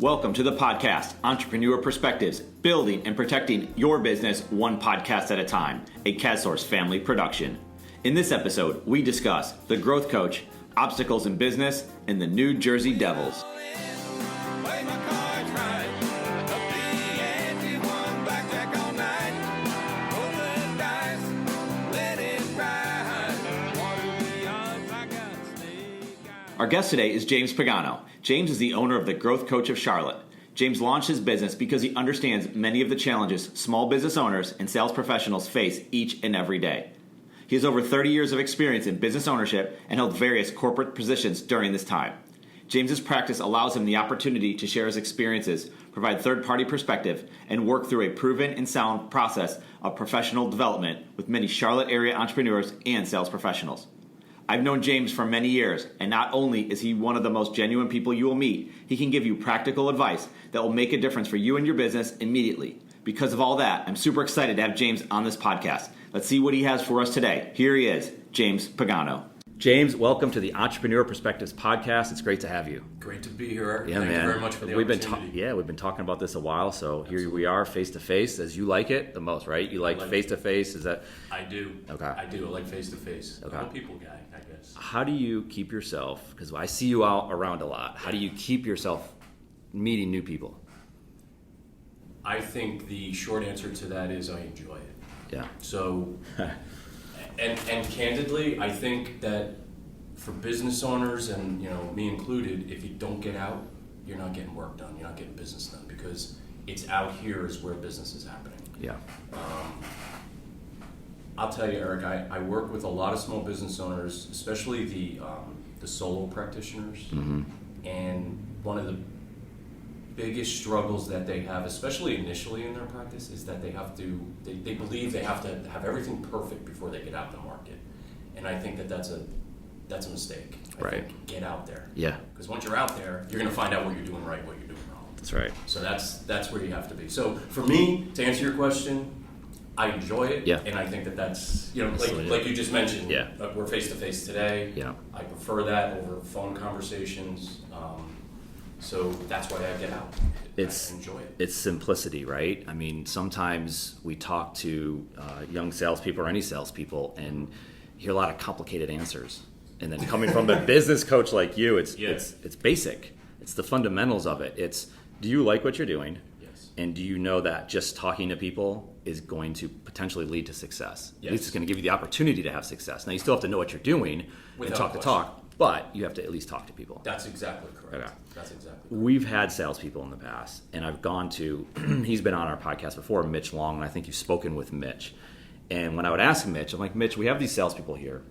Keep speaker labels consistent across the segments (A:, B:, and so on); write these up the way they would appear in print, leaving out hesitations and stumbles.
A: Welcome to the podcast, Entrepreneur Perspectives, building and protecting your business one podcast at a time, a CADSource family production. In this episode, we discuss the growth coach, obstacles in business, and the New Jersey Devils. Our guest today is James Pagano. James is the owner of the Growth Coach of Charlotte. James launched his business because he understands many of the challenges small business owners and sales professionals face each and every day. He has over 30 years of experience in business ownership and held various corporate positions during this time. James's practice allows him the opportunity to share his experiences, provide third-party perspective, and work through a proven and sound process of professional development with many Charlotte area entrepreneurs and sales professionals. I've known James for many years, and not only is he one of the most genuine people you will meet, he can give you practical advice that will make a difference for you and your business immediately. Because of all that, I'm super excited to have James on this podcast. Let's see what he has for us today. Here he is, James Pagano. James, welcome to the Entrepreneur Perspectives podcast. It's great to have you.
B: Great to be here.
A: Yeah,
B: Thank
A: man.
B: you very much for the opportunity.
A: We've been talking about this a while, so here we are, face-to-face, as you like it the most, right? You like face-to-face? Is that?
B: I do.
A: Okay.
B: I do. I like face-to-face.
A: Okay.
B: I'm a people guy, I guess.
A: How do you keep yourself, because I see you out around a lot, how do you keep yourself meeting new people?
B: I think the short answer to that is I enjoy it.
A: Yeah.
B: So, and candidly, I think that for business owners and me included, if you don't get out, you're not getting work done. You're not getting business done because it's out here is where business is happening.
A: Yeah.
B: I'll tell you, Eric, I work with a lot of small business owners, especially the solo practitioners,
A: Mm-hmm.
B: and one of the biggest struggles that they have, especially initially in their practice, is that they believe they have to have everything perfect before they get out in the market, and I think that's a mistake. I think get out there.
A: Yeah.
B: Because once you're out there, you're going to find out what you're doing right, what you're doing wrong.
A: That's right.
B: So that's where you have to be. So for me, to answer your question, I enjoy it,
A: Yeah.
B: and I think that's like you just mentioned.
A: Yeah.
B: We're face to face today.
A: Yeah.
B: I prefer that over phone conversations. So that's why I get out. I enjoy it.
A: It's simplicity, right? I mean, sometimes we talk to young salespeople or any salespeople and hear a lot of complicated answers. And then coming from a business coach like you, it's basic. It's the fundamentals of it. It's, do you like what you're doing?
B: Yes.
A: And do you know that just talking to people is going to potentially lead to success?
B: Yes.
A: At least it's going to give you the opportunity to have success. Now, you still have to know what you're doing and talk the talk, but you have to at least talk to people.
B: That's exactly correct.
A: Okay.
B: That's exactly correct.
A: We've had salespeople in the past, and I've gone to, he's been on our podcast before, Mitch Long, and I think you've spoken with Mitch. And when I would ask Mitch, I'm like, Mitch, we have these salespeople here.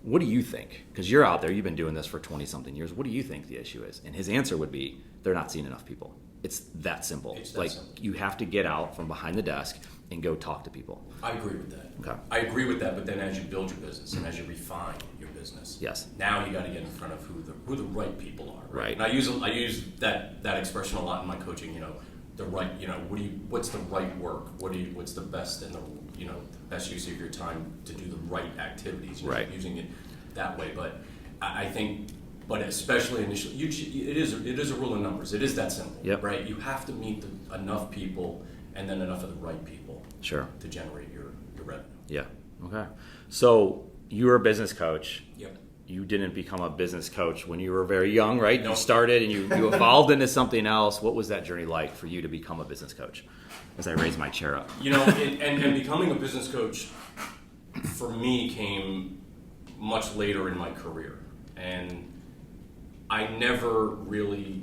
A: What do you think? Because you're out there, you've been doing this for 20-something years. What do you think the issue is? And his answer would be, they're not seeing enough people. It's that simple. Simple. You have to get out from behind the desk and go talk to people.
B: I agree with that.
A: Okay.
B: I agree with that, but then as you build your business and as you refine your business,
A: yes,
B: now you got to get in front of who the right people are.
A: Right.
B: And I use that expression a lot in my coaching. The right. What's the right work? What's the best and the best use of your time to do the right activities?
A: Right.
B: Using it that way, but I think. But especially initially, it is a rule of numbers. It is that simple,
A: yep.
B: Right? You have to meet enough people and then enough of the right people,
A: sure,
B: to generate your revenue.
A: Yeah. Okay. So you were a business coach.
B: Yep.
A: You didn't become a business coach when you were very young, right?
B: No.
A: You started and you evolved into something else. What was that journey like for you to become a business coach? As I raise my chair up.
B: And becoming a business coach for me came much later in my career, and I never really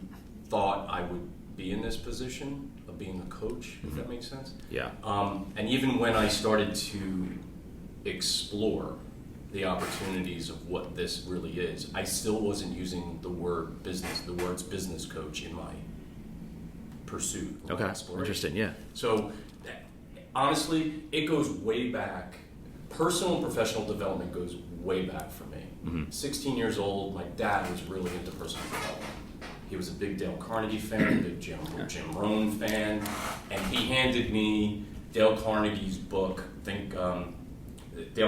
B: thought I would be in this position of being a coach, if that makes sense.
A: Yeah.
B: And even when I started to explore the opportunities of what this really is, I still wasn't using the words business coach in my pursuit.
A: Okay. Interesting. Yeah.
B: So honestly, it goes way back. Personal and professional development goes way back for me. Mm-hmm. 16 years old, my dad was really into personal development. He was a big Dale Carnegie fan, big Jim Rohn fan, and he handed me Dale Carnegie's book, Dale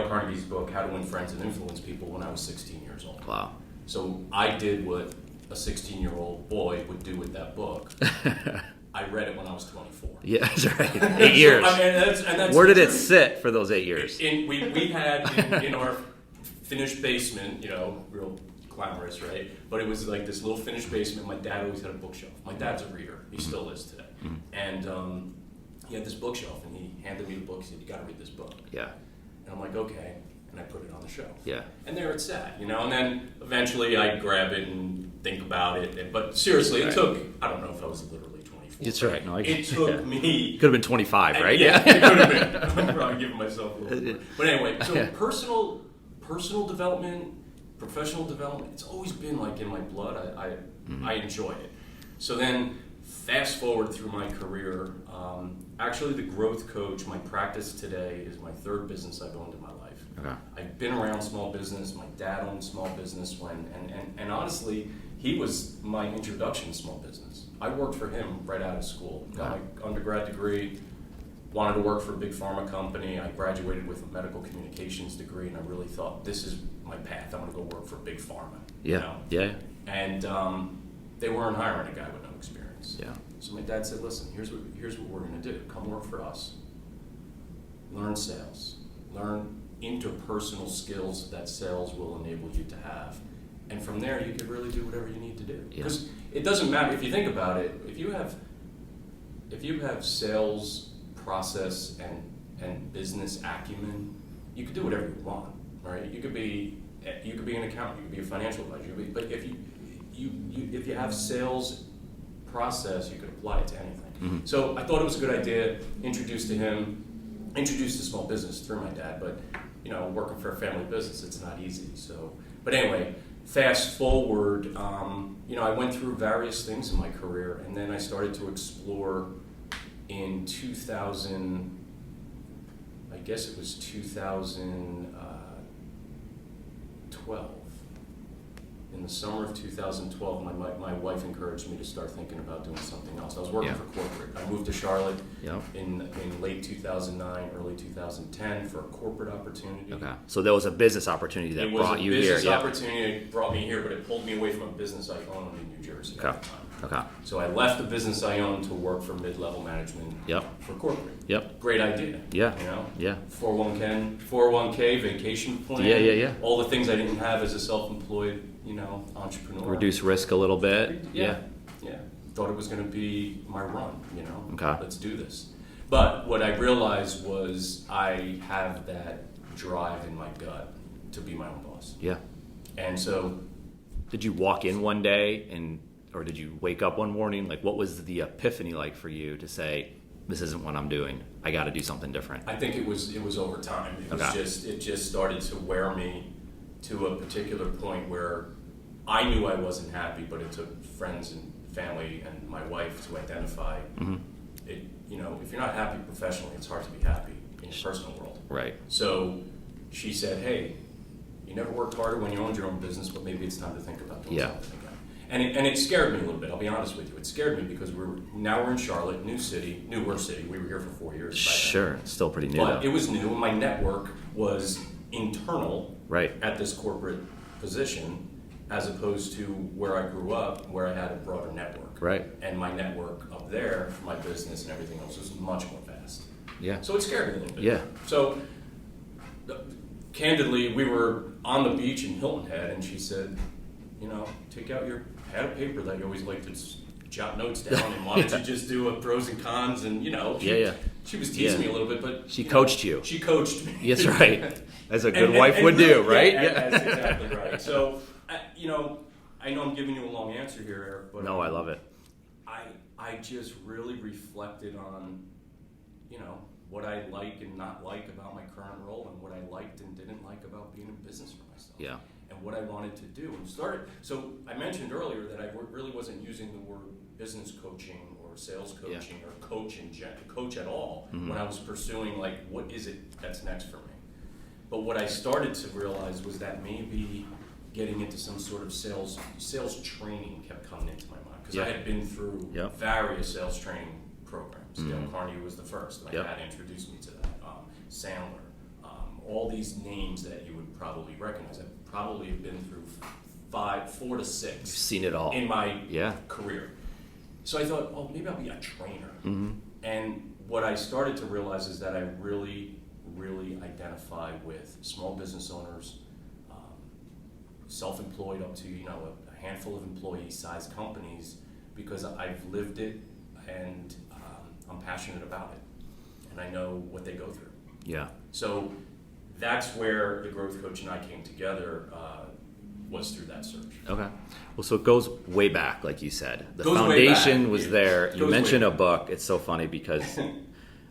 B: Carnegie's book, How to Win Friends and Influence People, when I was 16 years old.
A: Wow.
B: So I did what a 16-year-old boy would do with that book. I read it when I was 24.
C: Yeah, that's right. 8 years.
B: So, I mean, that's
C: Where did it sit for those 8 years?
B: We had in our finished basement, real glamorous, right? But it was like this little finished basement. My dad always had a bookshelf. My dad's a reader. He still is today. And he had this bookshelf, and he handed me the book. He said, "You got to read this book."
C: Yeah.
B: And I'm like, "Okay." And I put it on the shelf.
C: Yeah.
B: And there it sat, And then eventually I grab it and think about it. But seriously, it took, I don't know if I was literally 24.
C: That's right. No,
B: it took me.
C: Could have been 25, right?
B: Yeah, it could have been. I'm probably giving myself a little bit. But anyway, so personal development, professional development, it's always been like in my blood. I enjoy it. So then, fast forward through my career, actually the growth coach, my practice today is my third business I've owned in my life.
C: Okay.
B: I've been around small business. My dad owned small business and honestly, he was my introduction to small business. I worked for him right out of school. Got my undergrad degree, wanted to work for a big pharma company. I graduated with a medical communications degree, and I really thought, this is my path. I'm going to go work for big pharma.
C: Yeah.
B: And they weren't hiring a guy with no experience.
C: Yeah.
B: So my dad said, "Listen, here's what we're going to do. Come work for us. Learn sales. Learn interpersonal skills that sales will enable you to have. And from there, you can really do whatever you need to do. Because it doesn't matter, if you think about it, if you have sales process and business acumen, you can do whatever you want, right? You could be an accountant, you could be a financial advisor, but if you have sales process, you could apply it to anything. So I thought it was a good idea, introduced to small business through my dad, but working for a family business, it's not easy. So, but anyway, fast forward, I went through various things in my career, and then I started to explore in 2000, I guess it was 2012. In the summer of 2012, my wife encouraged me to start thinking about doing something else. I was working for corporate. I moved to Charlotte in late 2009, early 2010 for a corporate opportunity.
C: Okay. So there was a business opportunity that brought you here.
B: It was a business opportunity that brought me here, but it pulled me away from a business I owned in New Jersey at the time.
C: Okay.
B: So I left the business I owned to work for mid-level management for corporate.
C: Yep.
B: Great idea.
C: Yeah.
B: 401k, vacation plan.
C: Yeah.
B: All the things I didn't have as a self-employed, entrepreneur.
C: Reduce risk a little bit. Yeah.
B: Thought it was going to be my run,
C: Okay.
B: Let's do this. But what I realized was I have that drive in my gut to be my own boss.
C: Yeah.
B: And so,
C: did you walk in one day or did you wake up one morning? Like, what was the epiphany like for you to say, this isn't what I'm doing, I got to do something different?
B: I think it was over time. It just started to wear me to a particular point where I knew I wasn't happy, but it took friends and family and my wife to identify it. If you're not happy professionally, it's hard to be happy in your personal world.
C: Right.
B: So she said, "Hey, you never worked harder when you owned your own business, but maybe it's time to think about doing something again." And it scared me a little bit. I'll be honest with you. It scared me because we're in Charlotte, newer city. We were here for 4 years.
C: Sure, it's still pretty new.
B: But it was new, and my network was internal at this corporate position, as opposed to where I grew up, where I had a broader network.
C: Right.
B: And my network up there for my business and everything else was much more vast.
C: Yeah.
B: So it scared me a little bit.
C: Yeah.
B: So, candidly, we were on the beach in Hilton Head, and she said, take out your pad of paper that you always like to jot notes down, and why don't you just do a pros and cons, and she was teasing me a little bit, but
C: she coached you.
B: She coached me.
C: That's right. As a good wife would do, right?
B: Yeah, that's exactly right. So, I know I'm giving you a long answer here, Eric, but
C: no, I love it.
B: I just really reflected on, what I like and not like about my current role, and what I liked and didn't like about being in business for myself.
C: Yeah. And
B: what I wanted to do, and started. So I mentioned earlier that I really wasn't using the word business coaching or sales coaching or coach at all when I was pursuing what is it that's next for me. But what I started to realize was that maybe getting into some sort of sales training kept coming into my mind, because I had been through various sales training programs. Dale Carnegie was the first. My dad introduced me to that. Sandler. All these names that you would probably recognize. I probably have been through 4 to 6.
C: You've seen it all
B: in my
C: Yeah.
B: career. So I thought, oh, maybe I'll be a trainer.
C: Mm-hmm.
B: And what I started to realize is that I really, really identify with small business owners, self-employed up to a handful of employee-sized companies, because I've lived it and I'm passionate about it, and I know what they go through.
C: Yeah.
B: So that's where the growth coach and I came together. Was through that search.
C: Okay. Well, so it goes way back, like you said. The
B: Goes
C: foundation
B: way
C: was
B: back.
C: there. You
B: Goes
C: mentioned
B: way
C: a book. It's so funny because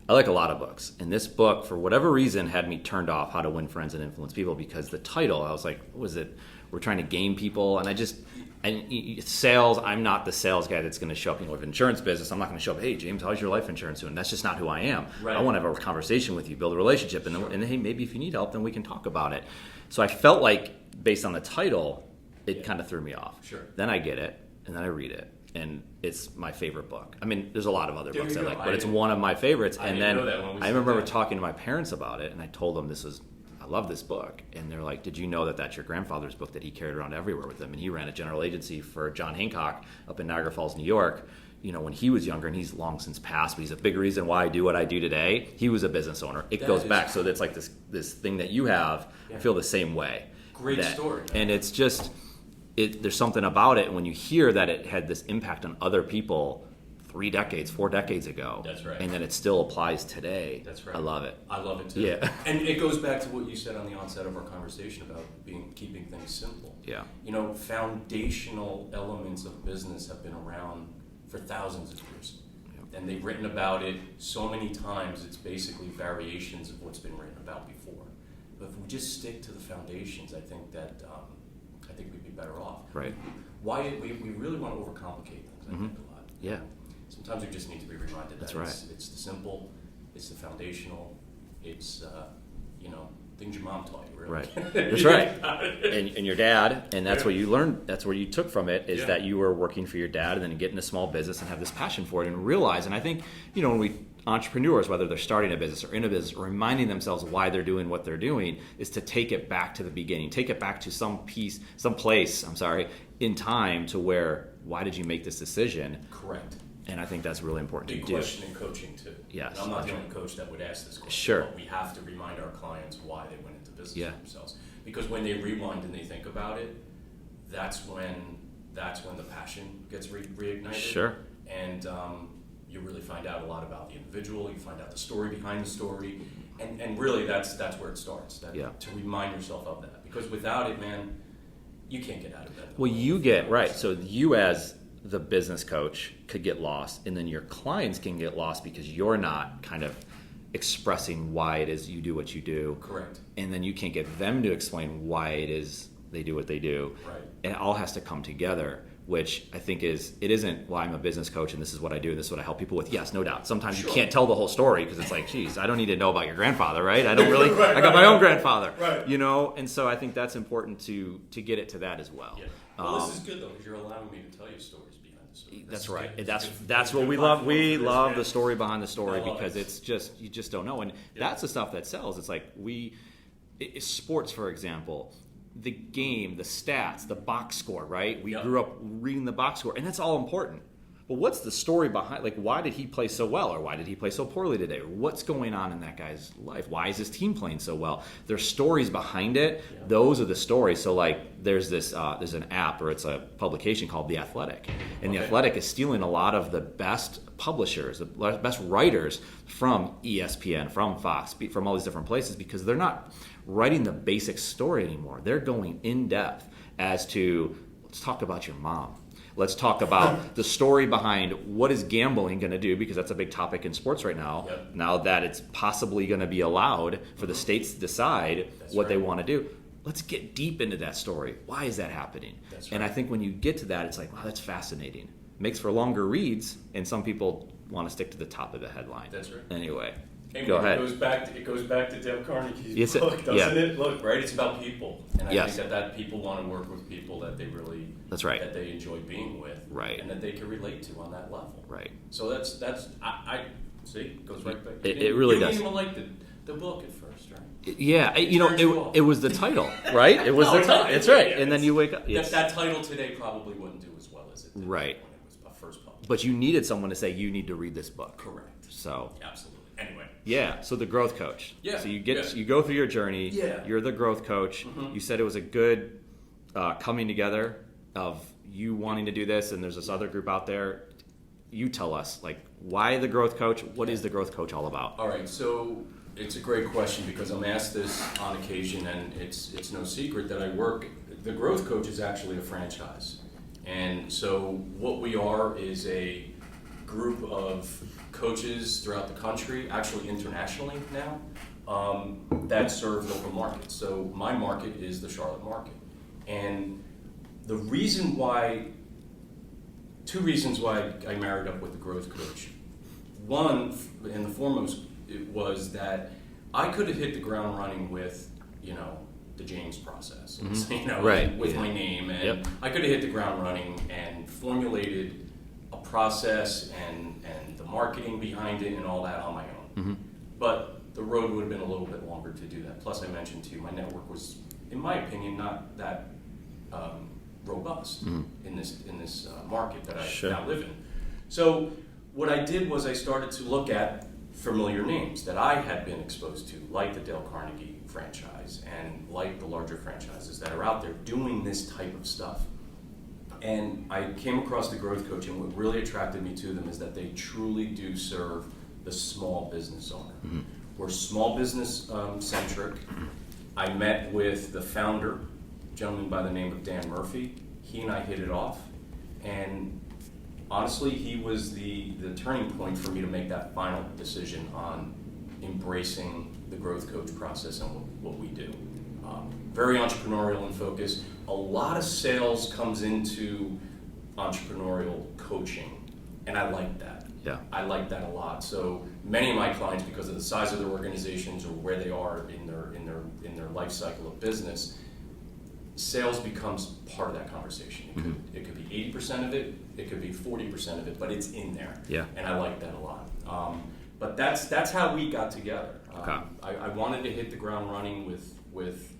C: I like a lot of books. And this book, for whatever reason, had me turned off How to Win Friends and Influence People, because the title, I was like, what was it? We're trying to game people. And sales, I'm not the sales guy that's going to show up, with insurance business. I'm not going to show up, hey, James, how's your life insurance doing? That's just not who I am.
B: Right.
C: I want to have a conversation with you, build a relationship. And hey, maybe if you need help, then we can talk about it. So I felt like, based on the title, it kind of threw me off.
B: Sure.
C: Then I get it, and then I read it, and it's my favorite book. I mean, there's a lot of other
B: There
C: books
B: you
C: I
B: go.
C: like, but it's one of my favorites.
B: I
C: And
B: didn't
C: then
B: know that when we
C: I
B: sat
C: remember
B: down.
C: talking to my parents about it, and I told them I love this book. And they're like, did you know that that's your grandfather's book that he carried around everywhere with him? And he ran a general agency for John Hancock up in Niagara Falls, New York, when he was younger, and he's long since passed, but he's a big reason why I do what I do today. He was a business owner. It
B: That
C: goes
B: is
C: back. So that's like this thing that you have.
B: Yeah.
C: I feel the same way.
B: Great story.
C: And it's just... there's something about it when you hear that it had this impact on other people 3 decades, 4 decades ago.
B: That's right.
C: And then it still applies today.
B: That's right.
C: I love it.
B: I love it too.
C: Yeah.
B: And it goes back to what you said on the onset of our conversation about keeping things simple.
C: Yeah.
B: Foundational elements of business have been around for thousands of years. Yeah. And they've written about it so many times, it's basically variations of what's been written about before. But if we just stick to the foundations, I think we'd be better off.
C: Right.
B: Why we really want to overcomplicate things, I think, a lot.
C: Yeah.
B: Sometimes we just need to be reminded
C: That's
B: that
C: right.
B: it's the simple, it's the foundational, it's things your mom taught you, really.
C: Right. That's right. And your dad, and that's what you learned, that's where you took from it, is that you were working for your dad and then get in a small business and have this passion for it and realize, and I think, when entrepreneurs, whether they're starting a business or in a business, reminding themselves why they're doing what they're doing, is to take it back to the beginning, take it back to some place in time to where, why did you make this decision?
B: Correct.
C: And I think that's really important
B: Big
C: to do.
B: question in coaching too.
C: Yes,
B: And I'm not
C: that's
B: the only coach that would ask this question.
C: Sure.
B: But we have to remind our clients why they went into business
C: Yeah.
B: for themselves. Because when they rewind and they think about it, that's when the passion gets reignited.
C: Sure.
B: And you really find out a lot about the individual. You find out the story behind the story, and really that's where it starts. To remind yourself of that, because without it, man, you can't get out of bed.
C: Well, you get right. So you as the business coach could get lost, and then your clients can get lost because you're not kind of expressing why it is you do what you do.
B: Correct.
C: And then you can't get them to explain why it is they do what they do.
B: Right.
C: And it all has to come together, which I think it isn't, well, I'm a business coach and this is what I do, this is what I help people with. Yes, no doubt. Sometimes you can't tell the whole story because it's like, geez, I don't need to know about your grandfather, right? I don't really, I got my own grandfather,
B: right.
C: And so I think that's important to get it to that as well.
B: Yeah. Well, this is good though, because you're allowing me to tell you stories behind the story.
C: That's right.
B: Good.
C: That's what we love. We love the story behind the story because it's just, you just don't know. And that's the stuff that sells. It's like sports, for example, the game, the stats, the box score, right? We grew up reading the box score, and that's all important. But what's the story behind, like, why did he play so well, or why did he play so poorly today? Or what's going on in that guy's life? Why is his team playing so well? There's stories behind it. Yeah. Those are the stories. So, like, there's an app, or it's a publication called The Athletic. And The Athletic is stealing a lot of the best publishers, the best writers from ESPN, from Fox, from all these different places, because they're not writing the basic story anymore. They're going in depth as to, let's talk about your mom. Let's talk about the story behind what is gambling going to do, because that's a big topic in sports right now. Yep. Now that it's possibly going to be allowed for the states to decide what they want to do. Let's get deep into that story. Why is that happening? That's right. And I think when you get to that, it's like, wow, that's fascinating. Makes for longer reads, and some people want to stick to the top of the headline.
B: That's right.
C: Anyway.
B: Hey,
C: go ahead.
B: It goes back to Dale Carnegie's book, doesn't it? Look, right? It's about people, and I think that people want to work with people that they really, that they enjoy being with,
C: right,
B: and that they can relate to on that level,
C: right.
B: So that's I see, it goes right back.
C: It really does.
B: You didn't even like the book at first, right?
C: Yeah,
B: Turns you off.
C: it was the title, right? It was the title. It's right. And then you wake up.
B: That title today probably wouldn't do as well as it did
C: Right.
B: when it was first published.
C: But you needed someone to say, you need to read this book.
B: Correct.
C: So.
B: Absolutely. Anyway.
C: Yeah, so the growth coach.
B: Yeah.
C: So you go through your journey.
B: Yeah.
C: You're the growth coach.
B: Mm-hmm.
C: You said it was a good coming together of you wanting to do this, and there's this other group out there. You tell us, like, why the growth coach? What is the growth coach all about?
B: All right, so it's a great question because I'm asked this on occasion, and it's no secret that I work. The growth coach is actually a franchise, and so what we are is a group of coaches throughout the country, actually internationally now, that serve local markets. So my market is the Charlotte market, and the reason why. Two reasons why I married up with the growth coach. One, and the foremost, it was that I could have hit the ground running with, the James process,
C: Right.
B: with my name, and I could have hit the ground running and formulated a process and the marketing behind it and all that on my own.
C: Mm-hmm.
B: But the road would have been a little bit longer to do that. Plus, I mentioned to you, my network was, in my opinion, not that robust in this market that I now live in. So what I did was I started to look at familiar names that I had been exposed to, like the Dale Carnegie franchise and like the larger franchises that are out there doing this type of stuff. And I came across the growth coach, and what really attracted me to them is that they truly do serve the small business owner. Mm-hmm. We're small business centric. I met with the founder, a gentleman by the name of Dan Murphy. He and I hit it off, and honestly, he was the turning point for me to make that final decision on embracing the growth coach process and what we do. Very entrepreneurial in focus. A lot of sales comes into entrepreneurial coaching, and I like that.
C: Yeah.
B: I like that a lot. So many of my clients, because of the size of their organizations or where they are in their life cycle of business, sales becomes part of that conversation. It could be 80% of it, it could be 40% of it, but it's in there.
C: Yeah.
B: And I like that a lot. But that's how we got together.
C: Okay.
B: I wanted to hit the ground running with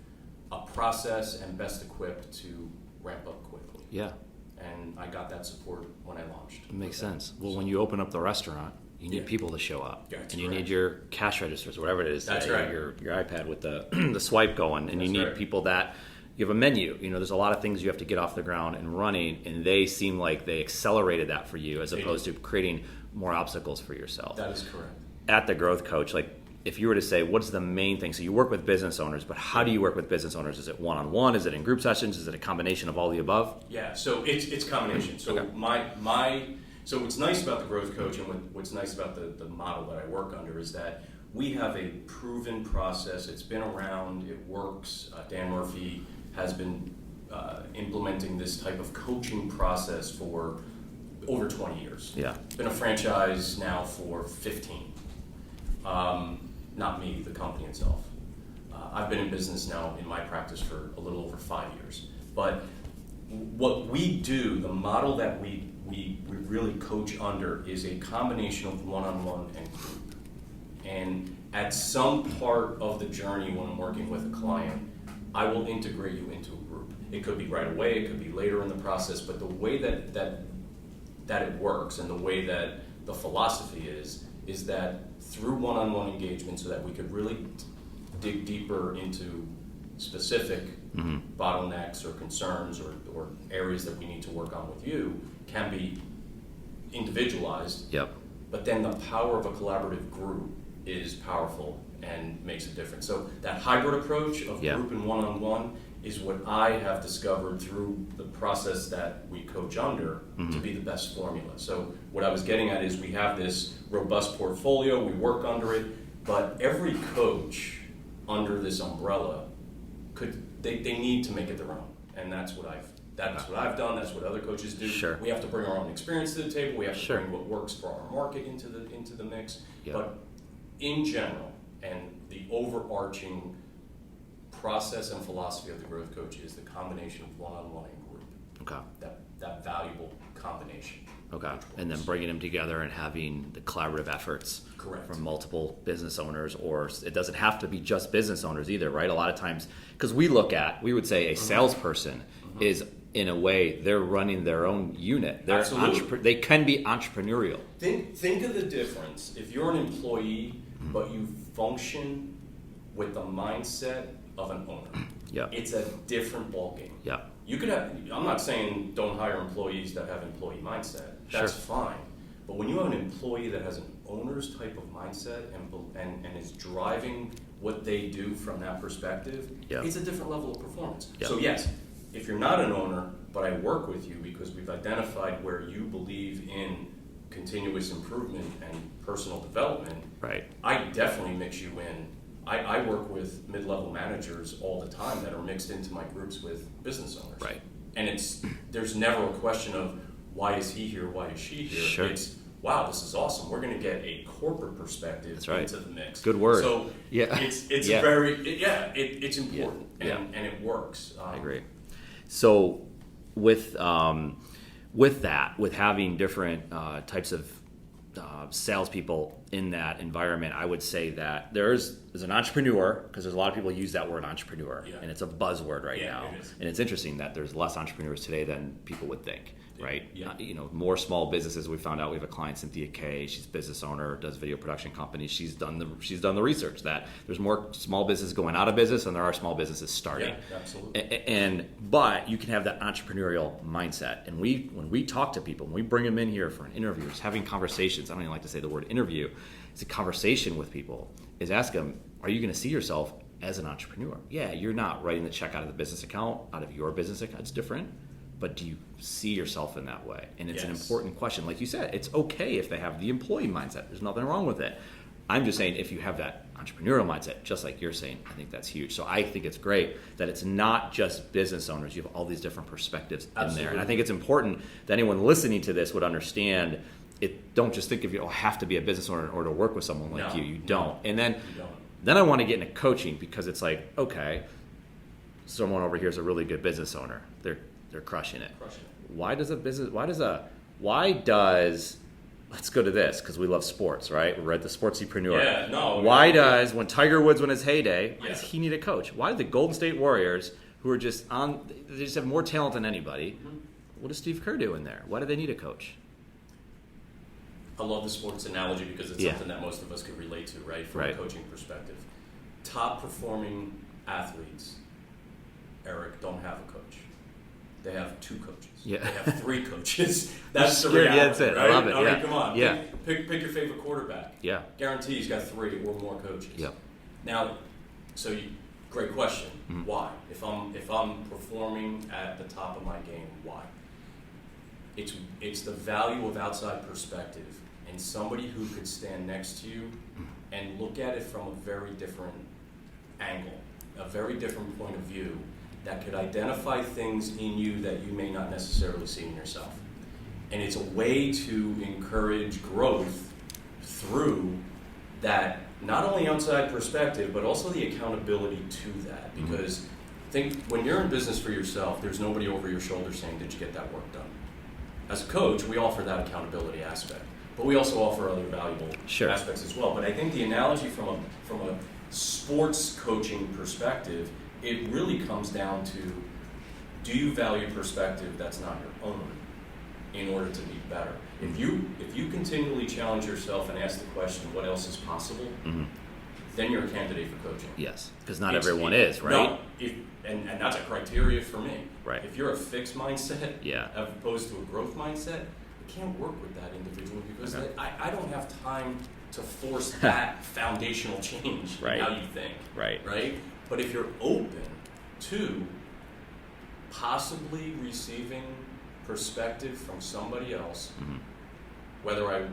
B: a process and best equipped to ramp up quickly.
C: Yeah.
B: And I got that support when I launched.
C: It makes sense. Well, when you open up the restaurant, you need people to show up.
B: That's
C: and you
B: correct.
C: need your cash registers, whatever it is.
B: That's right.
C: Your iPad with the the swipe going. And
B: That's
C: you need
B: right.
C: people that, you have a menu. There's a lot of things you have to get off the ground and running, and they seem like they accelerated that for you as opposed to creating more obstacles for yourself.
B: That is correct.
C: At the growth coach, like, if you were to say, what's the main thing? So you work with business owners, but how do you work with business owners? Is it one-on-one? Is it in group sessions? Is it a combination of all the above?
B: Yeah, so it's a combination. So
C: Okay.
B: So what's nice about the growth coach and what's nice about the model that I work under is that we have a proven process. It's been around. It works. Dan Murphy has been implementing this type of coaching process for over 20 years.
C: Yeah.
B: It's been a franchise now for 15. Not me, the company itself. I've been in business now in my practice for a little over 5 years. But what we do, the model that we really coach under is a combination of one-on-one and group. And at some part of the journey when I'm working with a client, I will integrate you into a group. It could be right away, it could be later in the process, but the way that it works and the way that the philosophy is that through one-on-one engagement, so that we could really dig deeper into specific bottlenecks or concerns or areas that we need to work on with you, can be individualized.
C: Yep.
B: But then the power of a collaborative group is powerful and makes a difference. So that hybrid approach of group and one-on-one is what I have discovered through the process that we coach under to be the best formula. So what I was getting at is we have this robust portfolio, we work under it, but every coach under this umbrella they need to make it their own. And that's what I've done, that's what other coaches do.
C: Sure.
B: We have to bring our own experience to the table, we have to
C: Sure.
B: bring what works for our market into the mix.
C: Yep.
B: But in general, and the overarching process and philosophy of the growth coach is the combination of one-on-one and group.
C: Okay.
B: That valuable combination.
C: Okay, and then bringing them together and having the collaborative efforts
B: Correct.
C: from multiple business owners, or it doesn't have to be just business owners either, right? A lot of times, because we would say a salesperson is, in a way, they're running their own unit. They're they can be entrepreneurial.
B: Think of the difference. If you're an employee, but you function with the mindset of an owner, it's a different ballgame.
C: Yeah.
B: You could have, I'm not saying don't hire employees that have employee mindset. That's fine. But when you have an employee that has an owner's type of mindset and is driving what they do from that perspective, it's a different level of performance. So yes, if you're not an owner, but I work with you because we've identified where you believe in continuous improvement and personal development, I definitely mix you in. I work with mid-level managers all the time that are mixed into my groups with business owners.
C: Right.
B: And there's never a question of why is he here, why is she here?
C: Sure.
B: It's, wow, this is awesome. We're going to get a corporate perspective into the mix.
C: Good word.
B: So it's it's important and it works.
C: I agree. So with that, with having different types of salespeople in that environment, I would say that there's an entrepreneur, because there's a lot of people use that word entrepreneur, and it's a buzzword right now. And it's interesting that there's less entrepreneurs today than people would think, right? More small businesses. We found out we have a client, Cynthia Kay. She's a business owner, does video production companies. She's done the research that there's more small businesses going out of business than there are small businesses starting.
B: Yeah, absolutely.
C: But you can have that entrepreneurial mindset. And when we talk to people, when we bring them in here for an interview, it's having conversations. I don't even like to say the word interview. It's a conversation with people. Is ask them, are you going to see yourself as an entrepreneur? Yeah, you're not writing the check out of the business account, out of your business account. It's different. But do you see yourself in that way? And it's an important question. Like you said, it's okay if they have the employee mindset. There's nothing wrong with it. I'm just saying if you have that entrepreneurial mindset, just like you're saying, I think that's huge. So I think it's great that it's not just business owners. You have all these different perspectives in there. And I think it's important that anyone listening to this would understand it. Don't just think of you have to be a business owner in order to work with someone like you. You don't. And then I want to get into coaching, because it's like, okay, someone over here is a really good business owner. They're crushing it. Why does let's go to this, because we love sports, right? We're at the Sportsepreneur. Why does, when Tiger Woods won his heyday, why does he need a coach? Why do the Golden State Warriors, who are they just have more talent than anybody, what does Steve Kerr do in there? Why do they need a coach?
B: I love the sports analogy because it's something that most of us could relate to, right? From a coaching perspective. Top performing athletes, Eric, don't have a coach. They have two coaches.
C: Yeah.
B: They have three coaches. That's the reality.
C: Yeah, that's it.
B: Right?
C: I love it.
B: I mean, come on.
C: Yeah.
B: Pick your favorite quarterback.
C: Yeah.
B: Guarantee he's got three or more coaches.
C: Yep.
B: Now, great question. Why? If I'm performing at the top of my game, why? It's the value of outside perspective and somebody who could stand next to you and look at it from a very different angle, a very different point of view, that could identify things in you that you may not necessarily see in yourself. And it's a way to encourage growth through that, not only outside perspective, but also the accountability to that. Because think when you're in business for yourself, there's nobody over your shoulder saying, did you get that work done? As a coach, we offer that accountability aspect, but we also offer other valuable aspects as well. But I think the analogy from a sports coaching perspective, it really comes down to, do you value perspective that's not your own in order to be better? If you continually challenge yourself and ask the question, what else is possible, then you're a candidate for coaching.
C: Yes, because not everyone is, right?
B: No, and that's a criteria for me.
C: Right.
B: If you're a fixed mindset as opposed to a growth mindset, I can't work with that individual because I don't have time to force that foundational change in how you think. Right? But if you're open to possibly receiving perspective from somebody else, whether I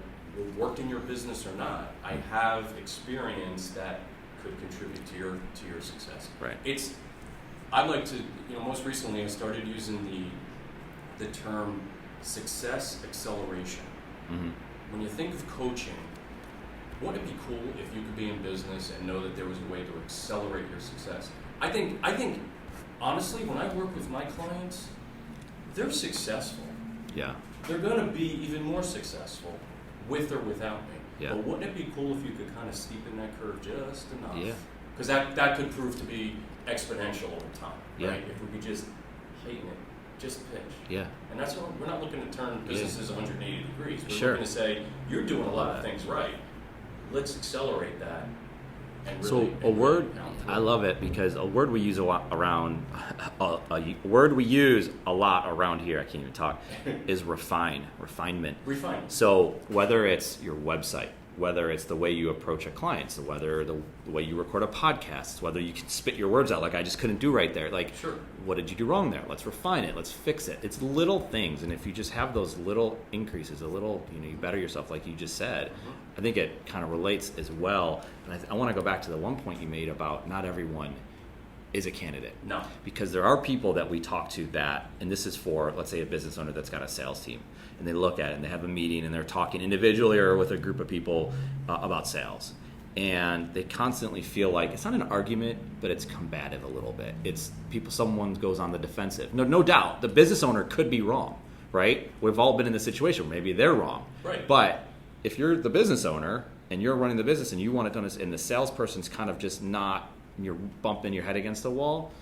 B: worked in your business or not, I have experience that could contribute to your success.
C: Right.
B: I like to, most recently I started using the term success acceleration. When you think of coaching, wouldn't it be cool if you could be in business and know that there was a way to accelerate your success? I think honestly, when I work with my clients, they're successful.
C: Yeah.
B: they're going to be even more successful with or without me.
C: Yeah.
B: But wouldn't it be cool if you could kind of steepen that curve just enough?
C: Yeah.
B: Because that could prove to be exponential over time,
C: Yeah.
B: right? If we could just heighten it, just a pinch.
C: Yeah.
B: And that's what we're not looking to turn businesses 180 degrees. We're
C: Sure.
B: looking to say, you're doing a lot of things right. Let's accelerate that. And
C: So
B: really,
C: a word,
B: really
C: I love it because a word we use a lot around, a word we use a lot around here, I can't even talk, is refinement.
B: refine.
C: So whether it's your website, whether it's the way you approach a client, so whether the way you record a podcast, whether you can spit your words out like I just couldn't do right there. Like,
B: Sure.
C: What did you do wrong there? Let's refine it. Let's fix it. It's little things. And if you just have those little increases, you better yourself like you just said, I think it kind of relates as well. And I want to go back to the one point you made about not everyone is a candidate.
B: No.
C: Because there are people that we talk to that, and this is for, let's say, a business owner that's got a sales team, and they look at it and they have a meeting and they're talking individually or with a group of people about sales. And they constantly feel like it's not an argument, but it's combative a little bit. It's someone goes on the defensive. No doubt, the business owner could be wrong, right? We've all been in this situation where maybe they're wrong.
B: Right.
C: But if you're the business owner and you're running the business and you want it done, and the salesperson's kind of just not, you're bumping your head against the wall,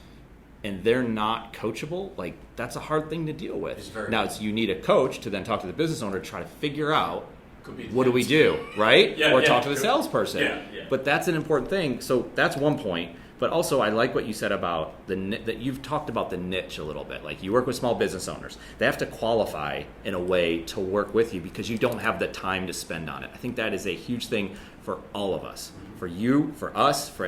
C: and they're not coachable, like that's a hard thing to deal with.
B: It's very
C: Now, you need a coach to then talk to the business owner to try to figure out
B: Could be
C: what do we do, right?
B: Yeah,
C: or
B: yeah,
C: talk to the
B: sure.
C: salesperson.
B: Yeah.
C: But that's an important thing. So that's one point. But also, I like what you said about that you've talked about the niche a little bit. Like you work with small business owners. They have to qualify in a way to work with you because you don't have the time to spend on it. I think that is a huge thing for all of us. For you, for us, for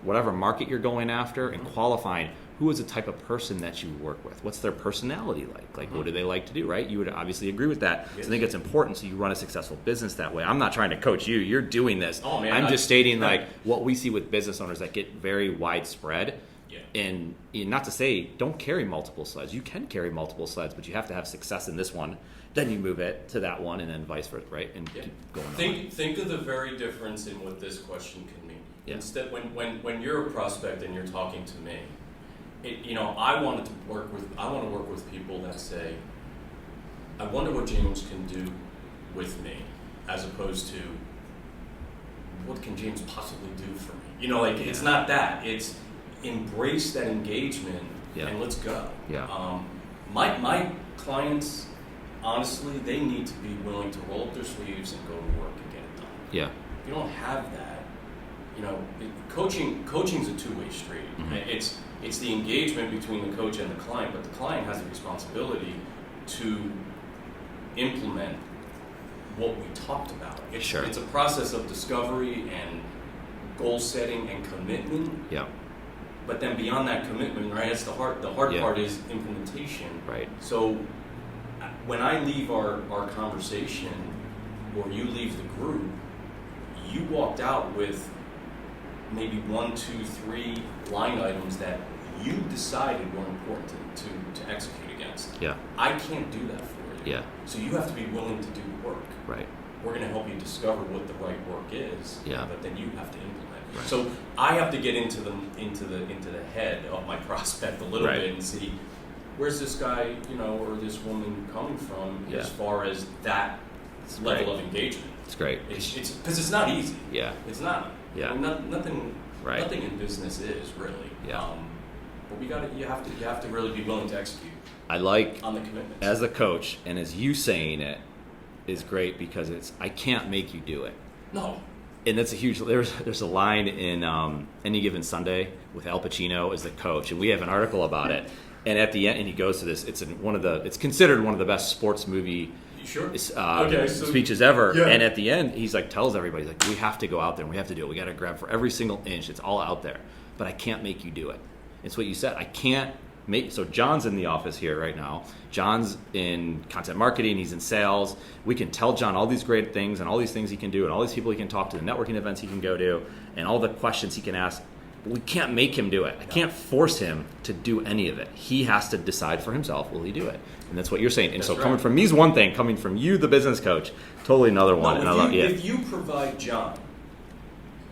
C: whatever market you're going after, and qualifying who is the type of person that you work with. What's their personality like? Like, what do they like to do, right? You would obviously agree with that.
B: Yes.
C: So I think it's important so you run a successful business that way. I'm not trying to coach you. You're doing this.
B: Oh, man,
C: I'm just stating like what we see with business owners that get very widespread.
B: Yeah.
C: And not to say don't carry multiple sleds. You can carry multiple sleds, but you have to have success in this one. Then you move it to that one, and then vice versa, right? And keep going on.
B: Think of the very difference in what this question can mean.
C: Yeah.
B: Instead, when you're a prospect and you're talking to me, I want to work with people that say, I wonder what James can do with me, as opposed to, what can James possibly do for me? It's not that. It's embrace that engagement and let's go.
C: Yeah.
B: My clients, honestly, they need to be willing to roll up their sleeves and go to work and get it done.
C: Yeah.
B: If you don't have that, coaching's a two-way street.
C: Mm-hmm.
B: It's the engagement between the coach and the client, but the client has the responsibility to implement what we talked about. It's a process of discovery and goal setting and commitment.
C: Yeah.
B: But then beyond that commitment, right, it's the hard part is implementation.
C: Right.
B: So when I leave our conversation, or you leave the group, you walked out with maybe 1, 2, 3 line items that you decided were important to execute against.
C: Yeah.
B: I can't do that for you.
C: Yeah.
B: So you have to be willing to do the work.
C: Right.
B: We're going to help you discover what the right work is.
C: Yeah.
B: But then you have to implement.
C: Right.
B: So I have to get into the head of my prospect a little
C: Right.
B: bit and see where's this guy, or this woman coming from as far as that level of engagement.
C: It's great.
B: It's because it's not easy.
C: Yeah.
B: It's not.
C: Yeah.
B: Nothing.
C: Right.
B: Nothing in business is really.
C: Yeah.
B: But you have to really be willing to execute.
C: I like
B: on the commitments.
C: As a coach, and as you saying it is great because I can't make you do it.
B: No.
C: And that's a huge. There's a line in Any Given Sunday with Al Pacino as the coach, and we have an article about it. And at the end, and he goes to this. It's considered one of the best sports movie speeches ever.
B: Yeah.
C: And at the end, he's like tells everybody like we have to go out there and we have to do it. We got to grab for every single inch. It's all out there, but I can't make you do it. It's what you said. I can't make. So John's in the office here right now. John's in content marketing. He's in sales. We can tell John all these great things and all these things he can do and all these people he can talk to, the networking events he can go to, and all the questions he can ask. But we can't make him do it. I can't force him to do any of it. He has to decide for himself, will he do it? And that's what you're saying. And
B: That's
C: so
B: right.
C: coming from me is one thing. Coming from you, the business coach, totally another one.
B: No, if you provide John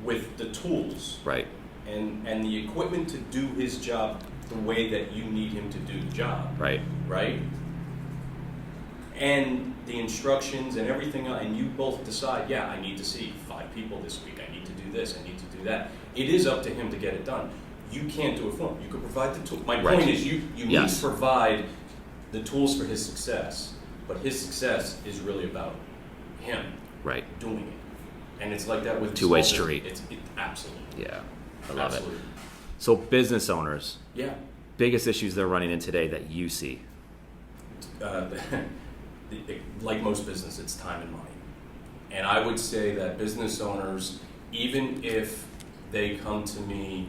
B: with the tools
C: Right.
B: and the equipment to do his job the way that you need him to do the job,
C: Right.
B: right? and the instructions and everything, and you both decide, yeah, I need to see 5 people this week, I need to do this, I need to do that. It is up to him to get it done. You can't do it for him. You can provide the tool. My point is you need to provide the tools for his success, but his success is really about him doing it. And it's like that with
C: two-way street.
B: Absolutely.
C: Yeah, I love it. So business owners, biggest issues they're running in today that you see?
B: Like most business, it's time and money. And I would say that business owners, even if they come to me,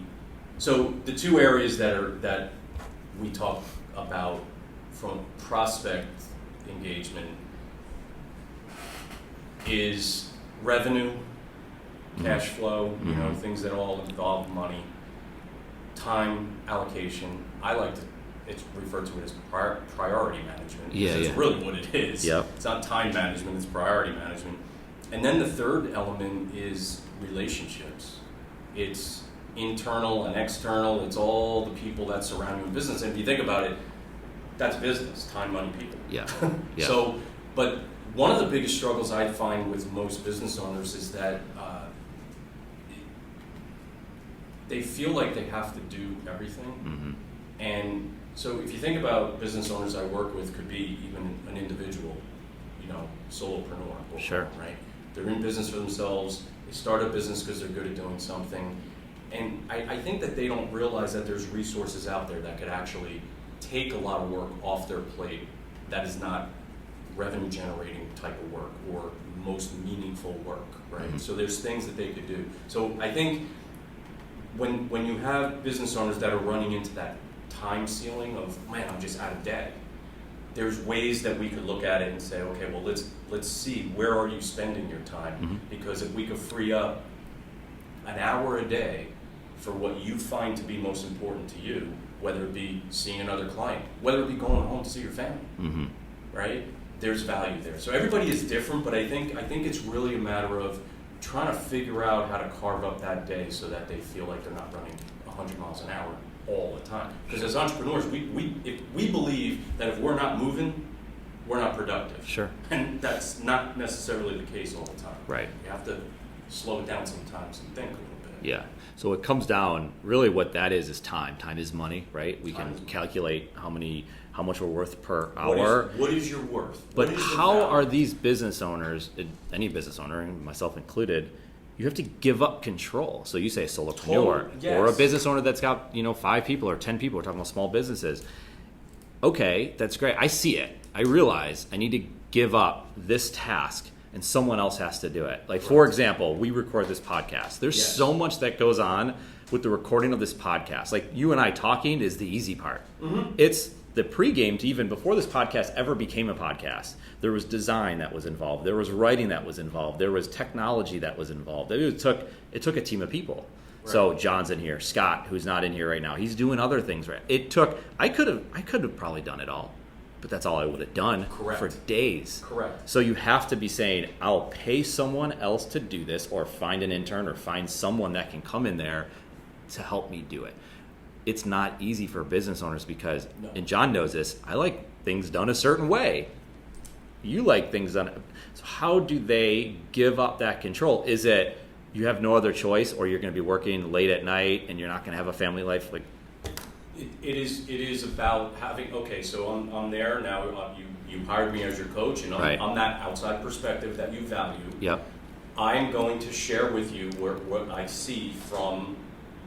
B: so the 2 areas that we talk about from prospect engagement is revenue, cash flow, you know, things that all involve money, time allocation. I like to, it's referred to as priority management. It's really what it is. It's not time management, it's priority management. And then the third element is relationships. It's internal and external. It's all the people that surround you in business. And if you think about it, that's business, time, money, people. So, but one of the biggest struggles I find with most business owners is that they feel like they have to do everything. And so if you think about business owners I work with, could be even an individual, you know, solopreneur, right? They're in business for themselves. They start a business because they're good at doing something. And I think that they don't realize that there's resources out there that could actually take a lot of work off their plate that is not revenue generating type of work or most meaningful work, right? So there's things that they could do. So I think when you have business owners that are running into that time ceiling of, man, I'm just out of debt, there's ways that we could look at it and say, okay, well, let's see, where are you spending your time? Because if we could free up an hour a day for what you find to be most important to you, whether it be seeing another client, whether it be going home to see your family, right? There's value there. So everybody is different, but I think it's really a matter of trying to figure out how to carve up that day so that they feel like they're not running 100 miles an hour all the time. Because as entrepreneurs, we believe that if we're not moving, we're not productive. And that's not necessarily the case all the time. You have to slow it down sometimes and think a little bit.
C: So it comes down, really what that is time. Time is money, right? We can calculate how much we're worth per hour.
B: What is your worth?
C: But how are these business owners, any business owner, myself included, you have to give up control. So you say a solopreneur or a business owner that's got 5 people or 10 people. We're talking about small businesses. Okay, that's great. I see it. I realize I need to give up this task and someone else has to do it. Like, for example, we record this podcast. There's so much that goes on with the recording of this podcast. Like, you and I talking is the easy part. It's the pregame to even before this podcast ever became a podcast. There was design that was involved. There was writing that was involved. There was technology that was involved. It took a team of people. So John's in here. Scott, who's not in here right now, he's doing other things. I could have probably done it all. But that's all I would have done for days. So you have to be saying, I'll pay someone else to do this, or find an intern, or find someone that can come in there to help me do it. It's not easy for business owners because, and John knows this, I like things done a certain way. You like things done. So how do they give up that control? Is it you have no other choice, or you're going to be working late at night and you're not going to have a family life? Like,
B: It is about having, okay, so I'm there now, you hired me as your coach, and I'm that outside perspective that you value. I'm going to share with you what I see from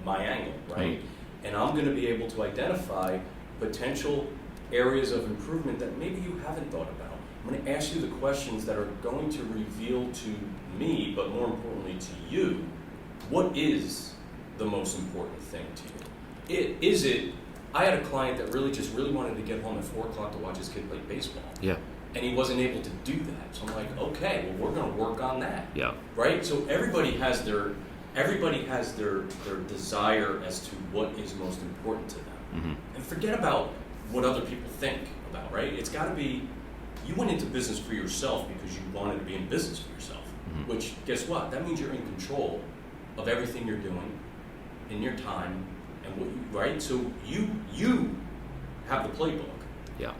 B: my angle, right? And I'm going to be able to identify potential areas of improvement that maybe you haven't thought about. I'm going to ask you the questions that are going to reveal to me, but more importantly to you, what is the most important thing to you? I had a client that really wanted to get home at 4 o'clock to watch his kid play baseball. And he wasn't able to do that. So I'm like, okay, well, we're going to work on that. Right? So everybody has their desire as to what is most important to them. And forget about what other people think about, right? It's got to be, you went into business for yourself because you wanted to be in business for yourself. Which, guess what? That means you're in control of everything you're doing in your time. Right? So you have the playbook.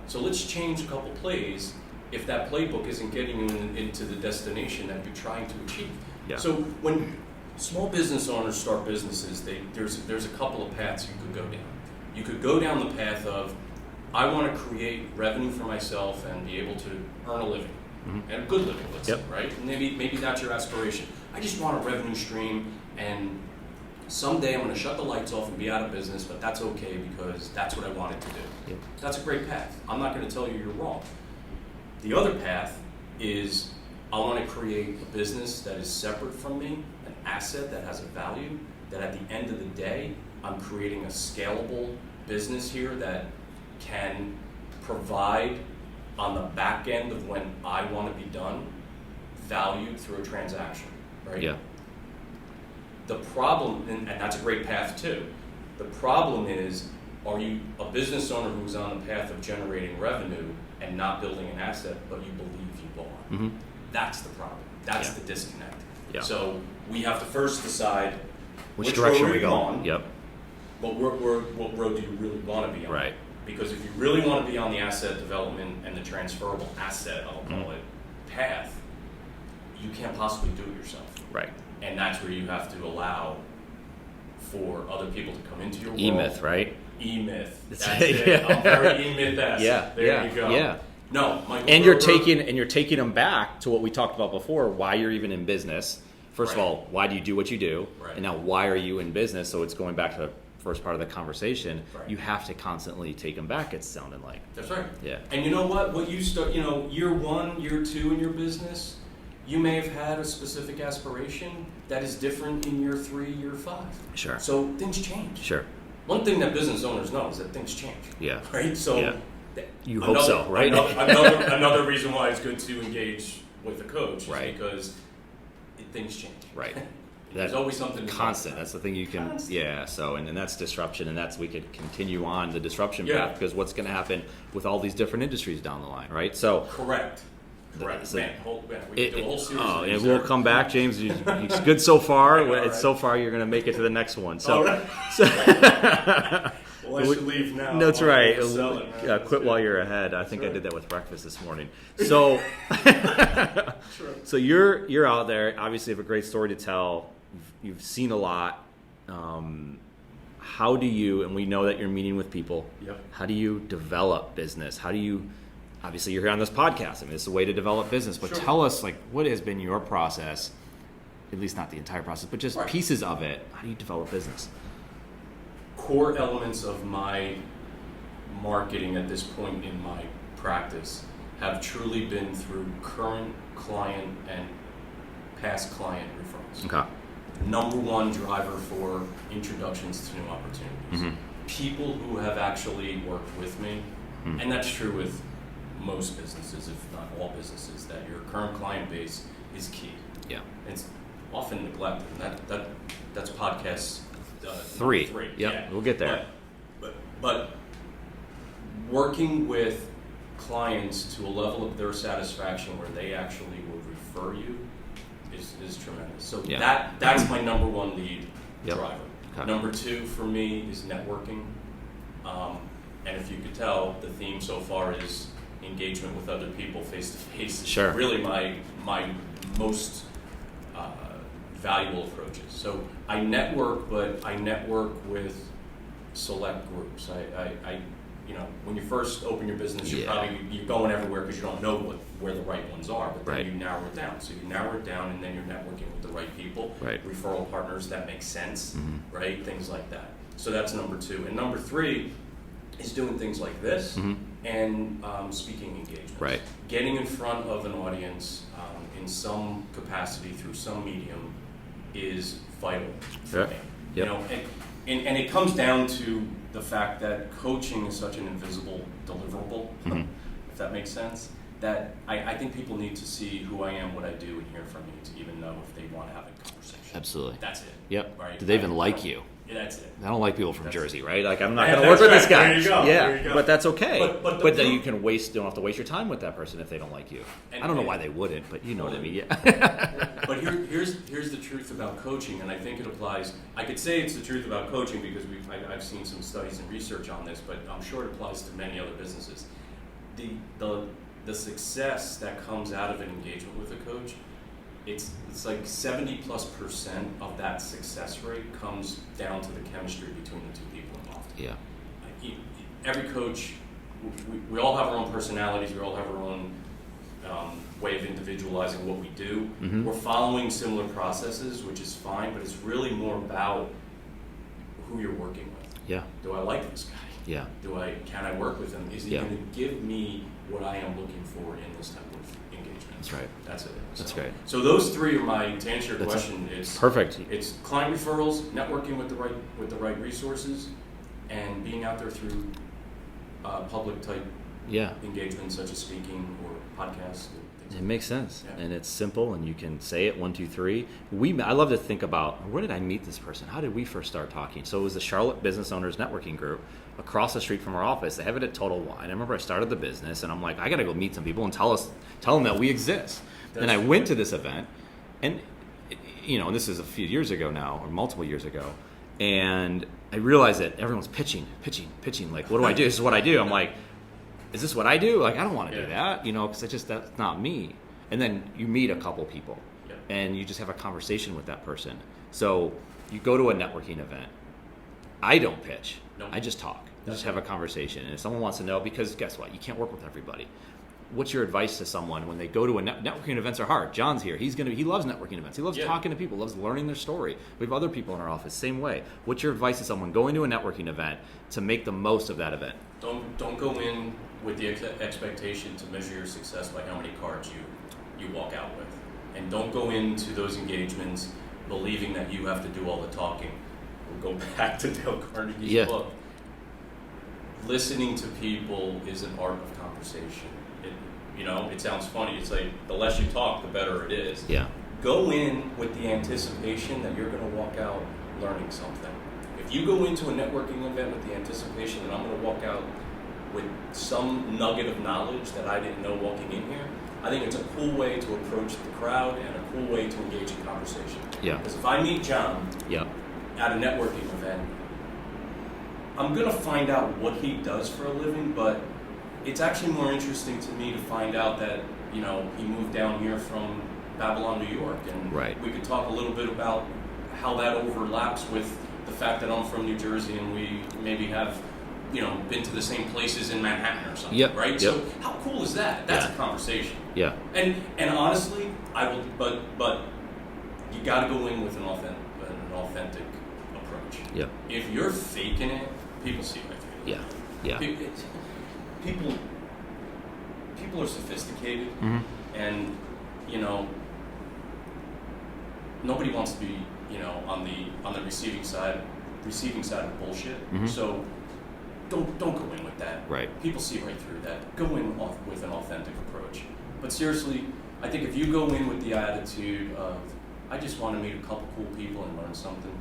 B: So let's change a couple plays if that playbook isn't getting you into the destination that you're trying to achieve.
C: Yeah.
B: So when small business owners start businesses, there's a couple of paths you could go down. You could go down the path of, I want to create revenue for myself and be able to earn a living, and a good living, let's say, right? And maybe that's your aspiration. I just want a revenue stream, and someday I'm going to shut the lights off and be out of business, but that's okay because that's what I wanted to do.
C: Yep.
B: That's a great path. I'm not going to tell you you're wrong. The other path is, I want to create a business that is separate from me, an asset that has a value, that at the end of the day, I'm creating a scalable business here that can provide on the back end of when I want to be done, value through a transaction, right?
C: Yeah.
B: The problem, and that's a great path too, the problem is, are you a business owner who's on the path of generating revenue and not building an asset, but you believe you are?
C: Mm-hmm.
B: That's the problem. That's the disconnect.
C: Yeah.
B: So we have to first decide
C: Which direction
B: road
C: we go
B: on,
C: Yep.
B: but what road do you really want to be on?
C: Right.
B: Because if you really want to be on the asset development and the transferable asset, I'll call it, path, you can't possibly do it yourself.
C: Right.
B: And that's where you have to allow for other people to come into your world.
C: E-myth, right?
B: E-myth. That's it. I'm very E-myth-esque.
C: Yeah.
B: There you go.
C: Yeah.
B: No, Michael
C: And you're
B: Gerber-
C: taking them back to what we talked about before, why you're even in business. First of
B: Right.
C: all, why do you do what you do?
B: Right.
C: And now why are you in business? So it's going back to the first part of the conversation.
B: Right.
C: You have to constantly take them back, it's sounding like.
B: That's right.
C: Yeah.
B: And you know what? What you start, year 1, year 2 in your business, you may have had a specific aspiration that is different in year 3, year 5.
C: Sure.
B: So things change.
C: Sure.
B: One thing that business owners know is that things change.
C: Yeah.
B: Right? So
C: Yeah. You hope so, right?
B: Another reason why it's good to engage with a coach is
C: Right.
B: because things change.
C: Right.
B: There's always something to
C: constant.
B: talk about.
C: That's the thing you can.
B: Constant.
C: Yeah. So and that's disruption, and that's we could continue on the disruption
B: Yeah.
C: path because what's going to happen with all these different industries down the line, right? So.
B: Correct.
C: So-
B: Man, we could do a whole series of
C: and
B: these
C: we'll
B: there.
C: come back, James. It's good so far.
B: All right.
C: So far, you're going to make it to the next one. So,
B: All right.
C: so
B: Well, I should leave now.
C: that's
B: I'll
C: right.
B: sell it, man.
C: Quit while you're ahead. I think I did that with breakfast this morning. So, so you're out there. Obviously, you have a great story to tell. You've seen a lot. How do you? And we know that you're meeting with people.
B: Yep.
C: How do you develop business? How do you? Obviously, you're here on this podcast. I mean, it's a way to develop business. But
B: Sure.
C: tell us, what has been your process? At least not the entire process, but just
B: Right.
C: pieces of it. How do you develop business?
B: Core elements of my marketing at this point in my practice have truly been through current client and past client referrals.
C: Okay.
B: Number one driver for introductions to new opportunities. People who have actually worked with me, and that's true with most businesses, if not all businesses, that your current client base is key.
C: Yeah.
B: It's often neglected, and that's podcast
C: Three.
B: number 3.
C: Yep,
B: Yeah.
C: we'll get there.
B: But working with clients to a level of their satisfaction where they actually will refer you is tremendous. So
C: Yeah.
B: that's my number one lead
C: Yep.
B: driver.
C: Okay.
B: Number 2 for me is networking. And if you could tell, the theme so far is engagement with other people face to face.
C: Sure.
B: Really my most valuable approaches. So I network, but I network with select groups. I when you first open your business, you're going everywhere because you don't know where the right ones are, but then
C: Right.
B: you narrow it down. So you narrow it down, and then you're networking with the right people,
C: Right.
B: referral partners that make sense,
C: Mm-hmm.
B: right? Things like that. So that's number 2. And number 3 is doing things like this and speaking engagements.
C: Right.
B: Getting in front of an audience in some capacity through some medium is vital for
C: Yep.
B: me.
C: Yep.
B: And it comes down to the fact that coaching is such an invisible deliverable, if that makes sense, that I think people need to see who I am, what I do, and hear from me to even know if they want to have a conversation.
C: Absolutely.
B: That's it.
C: Yep.
B: Right?
C: Do they even like you?
B: Yeah, that's it.
C: I don't like people from
B: That's-
C: Jersey, right? Like I'm not
B: Yeah,
C: going to work with
B: that's
C: this guy.
B: right. There you go.
C: Yeah,
B: There you go.
C: but that's okay.
B: But
C: But
B: the-
C: then you don't have to waste your time with that person if they don't like you.
B: And-
C: I don't know
B: and-
C: why they wouldn't, but you know what I mean. Yeah.
B: But here's the truth about coaching, and I think it applies. I could say it's the truth about coaching because I've seen some studies and research on this, but I'm sure it applies to many other businesses. The the success that comes out of an engagement with a coach, it's like 70+% of that success rate comes down to the chemistry between the two people involved.
C: Yeah.
B: Every coach, we all have our own personalities, we all have our own way of individualizing what we do.
C: Mm-hmm.
B: We're following similar processes, which is fine, but it's really more about who you're working with.
C: Yeah.
B: Do I like this guy?
C: Yeah.
B: Can I work with him? Is he
C: Yeah.
B: going to give me what I am looking for in this type of engagement?
C: That's right.
B: That's it.
C: That's great.
B: So those three are to answer your question, it's
C: Perfect.
B: It's client referrals, networking with the right resources, and being out there through public type
C: Yeah.
B: engagements such as speaking or podcasts.
C: It makes sense,
B: Yeah.
C: and it's simple, and you can say it 1, 2, 3. I love to think about, where did I meet this person? How did we first start talking? So it was the Charlotte Business Owners Networking Group across the street from our office. They have it at Total Wine. I remember I started the business, and I'm like, I got to go meet some people and tell them that we exist. Then I went to this event, and and this is a few years ago now, or multiple years ago, and I realized that everyone's pitching. Like, what do I do? This is what I do. I'm like, is this what I do? Like, I don't want to do that, because that's not me. And then you meet a couple people, and you just have a conversation with that person. So you go to a networking event. I don't pitch.
B: Nope.
C: I just talk. I just have a conversation. And if someone wants to know, because guess what? You can't work with everybody. What's your advice to someone when they go to networking events are hard? John's here. He loves networking events. He loves talking to people, loves learning their story. We have other people in our office, same way. What's your advice to someone going to a networking event to make the most of that event?
B: Don't go in with the expectation to measure your success by how many cards you walk out with. And don't go into those engagements believing that you have to do all the talking. We'll go back to Dale Carnegie's book. Listening to people is an art of conversation. It sounds funny. It's like the less you talk, the better it is.
C: Yeah.
B: Go in with the anticipation that you're going to walk out learning something. If you go into a networking event with the anticipation that I'm going to walk out with some nugget of knowledge that I didn't know walking in here, I think it's a cool way to approach the crowd and a cool way to engage in conversation.
C: Yeah.
B: Because if I meet John at a networking event, I'm going to find out what he does for a living, but it's actually more interesting to me to find out that, he moved down here from Babylon, New York, and we could talk a little bit about how that overlaps with the fact that I'm from New Jersey and we maybe have, been to the same places in Manhattan or something, right? Yep. So how cool is that? That's a conversation.
C: Yeah.
B: And honestly, I will, but you got to go in with an authentic approach.
C: Yeah.
B: If you're faking it, people see right through it.
C: Yeah.
B: People are sophisticated, and nobody wants to be on the receiving side of bullshit.
C: Mm-hmm.
B: So don't go in with that.
C: Right.
B: People see right through that. Go in with an authentic approach. But seriously, I think if you go in with the attitude of I just want to meet a couple cool people and learn something,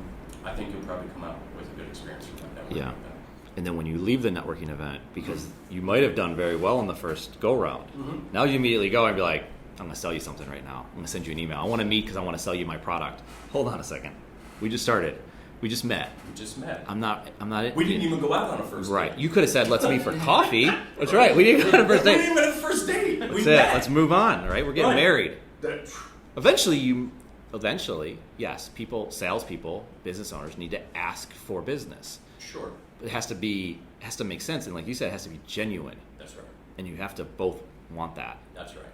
B: I think you'll probably come out with a good experience from that networking event.
C: And then when you leave the networking event, because you might have done very well in the first go-round, now you immediately go and be like, I'm going to sell you something right now. I'm going to send you an email. I want to meet because I want to sell you my product. Hold on a second. We just started. We just met. I'm not.
B: We didn't even go out on a first date.
C: Right. You could have said, let's meet for coffee. That's right. We didn't go on a first date.
B: We didn't even have a first date.
C: That's it. Let's move on. All right. We're getting married. Eventually, yes, salespeople, business owners need to ask for business.
B: Sure.
C: It has to make sense, and like you said, it has to be genuine.
B: That's right. And
C: you have to both want that.
B: That's right.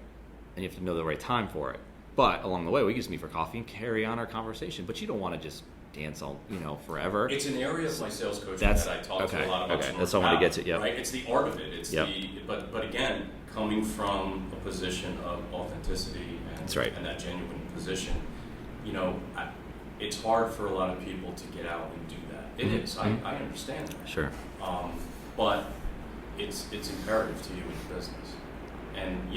C: And you have to know the right time for it. But along the way, we can just meet for coffee and carry on our conversation. But you don't want to just dance all forever.
B: It's an area of my sales coaching that I talk to a lot about.
C: Okay, that's what I want to get to. Yeah.
B: Right. It's the art of it. But again, coming from a position of authenticity and that genuine position, it's hard for a lot of people to get out and do that. It is. I understand that.
C: Sure.
B: But it's imperative to you in your business. And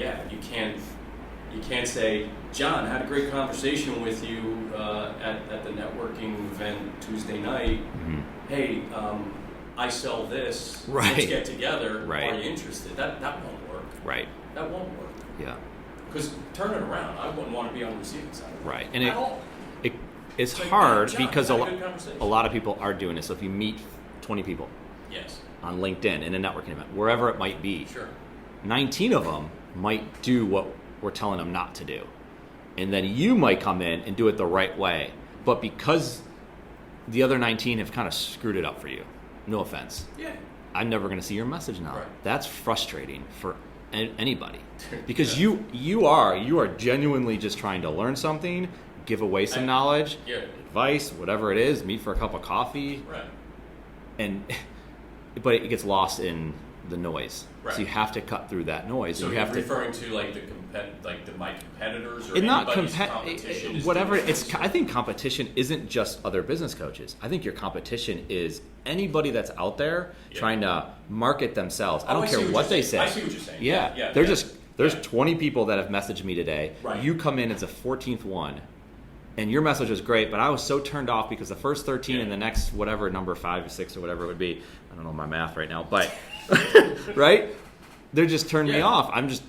B: you can't say, John, I had a great conversation with you at the networking event Tuesday night. Hey, I sell this. Let's get together. Are you interested? That won't work.
C: Right.
B: That won't work.
C: Yeah.
B: Because turn it around. I wouldn't want to be on the receiving side.
C: Right. And it's hard because a lot of people are doing it. So if you meet 20 people on LinkedIn in a networking event, wherever it might be, 19 of them might do what we're telling them not to do. And then you might come in and do it the right way. But because the other 19 have kind of screwed it up for you, no offense.
B: Yeah.
C: I'm never going to see your message now.
B: Right.
C: That's frustrating for anybody. Because you are genuinely just trying to learn something, give away some knowledge, advice, whatever it is, meet for a cup of coffee.
B: Right.
C: But it gets lost in the noise.
B: Right.
C: So you have to cut through that noise.
B: So
C: you
B: you're
C: have
B: referring to like my competitors or
C: and not
B: anybody's competition? Is
C: whatever.
B: doing
C: It's
B: this?
C: I think competition isn't just other business coaches. I think your competition is anybody that's out there trying to market themselves. I don't care what they say.
B: I see what you're saying.
C: Yeah. There's 20 people that have messaged me today.
B: Right.
C: You come in as the 14th one. And your message was great, but I was so turned off because the first 13 and the next whatever, number 5 or 6 or whatever it would be, I don't know my math right now, but, right? They're just turning me off. I'm just,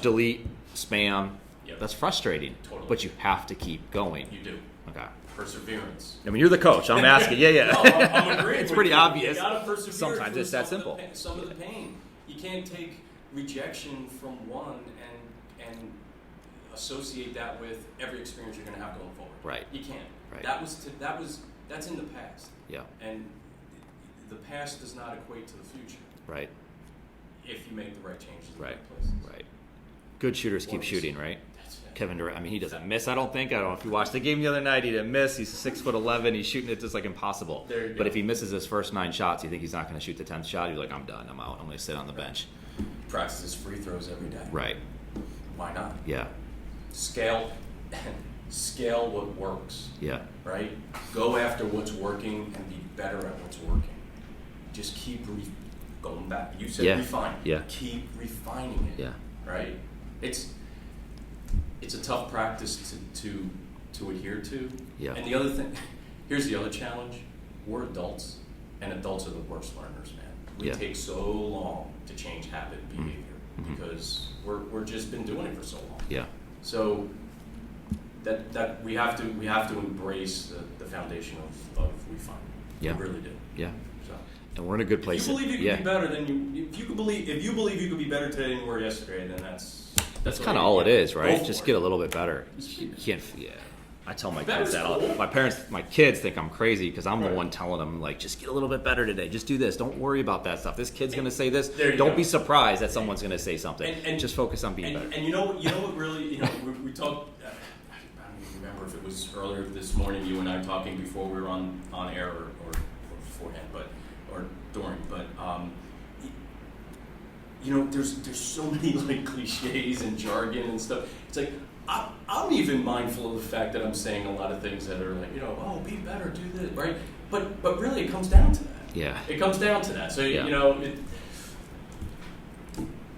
C: delete, spam.
B: Yep.
C: That's frustrating.
B: Totally.
C: But you have to keep going.
B: You do.
C: Okay.
B: Perseverance.
C: I mean, you're the coach. I'm asking. Yeah.
B: No, I'm agreeing.
C: It's
B: with
C: pretty
B: you.
C: obvious.
B: You gotta persevere
C: Sometimes
B: through
C: it's that
B: some of
C: simple.
B: some of the pain. You can't take rejection from one and associate that with every experience you're going to have going forward.
C: Right.
B: You can't.
C: Right.
B: That's in the past.
C: Yeah.
B: And the past does not equate to the future.
C: Right.
B: If you make the right changes in the
C: Right.
B: right places.
C: Right. Good shooters keep shooting, right?
B: That's it.
C: Kevin Durant, I mean, he doesn't miss, I don't think. I don't know if you watched the game the other night. He didn't miss. He's 6'11". He's shooting it just like impossible.
B: There you go.
C: But if he misses his first 9 shots, you think he's not going to shoot the 10th shot? He's like, I'm done. I'm out. I'm going to sit on the bench.
B: Practices free throws every day.
C: Right.
B: Why not?
C: Yeah.
B: Scale what works.
C: Yeah.
B: Right? Go after what's working and be better at what's working. Just keep going back. You said refine.
C: Yeah.
B: Keep refining it.
C: Yeah.
B: Right? It's a tough practice to adhere to.
C: Yeah.
B: And the other thing, here's the other challenge. We're adults, and adults are the worst learners, man. We take so long to change habit and behavior because we're just been doing it for so long.
C: Yeah.
B: So that we have to embrace the foundation of refinement.
C: Yeah.
B: We really do.
C: Yeah.
B: So
C: And we're in a good place.
B: if you believe you can be better, then if you believe you could be better today than you were yesterday, then that's
C: kind of all it is, right?
B: Go
C: Just
B: for
C: get
B: it.
C: a little bit better. You can't. Yeah. I tell my
B: Better's
C: kids that.
B: cool.
C: My kids think I'm crazy because I'm the
B: Right.
C: one telling them, like, just get a little bit better today. Just do this. Don't worry about that stuff. This kid's going to say this.
B: There you
C: Don't
B: go.
C: be surprised that someone's going to say something.
B: And
C: just focus on being better.
B: And you know what really, we talked, I don't even remember if it was earlier this morning, you and I talking before we were on air or beforehand, or during, but there's so many like cliches and jargon and stuff. It's like, I'm even mindful of the fact that I'm saying a lot of things that are like, oh, be better, do this, right? But really it comes down to that.
C: Yeah.
B: It comes down to that. So,
C: Yeah.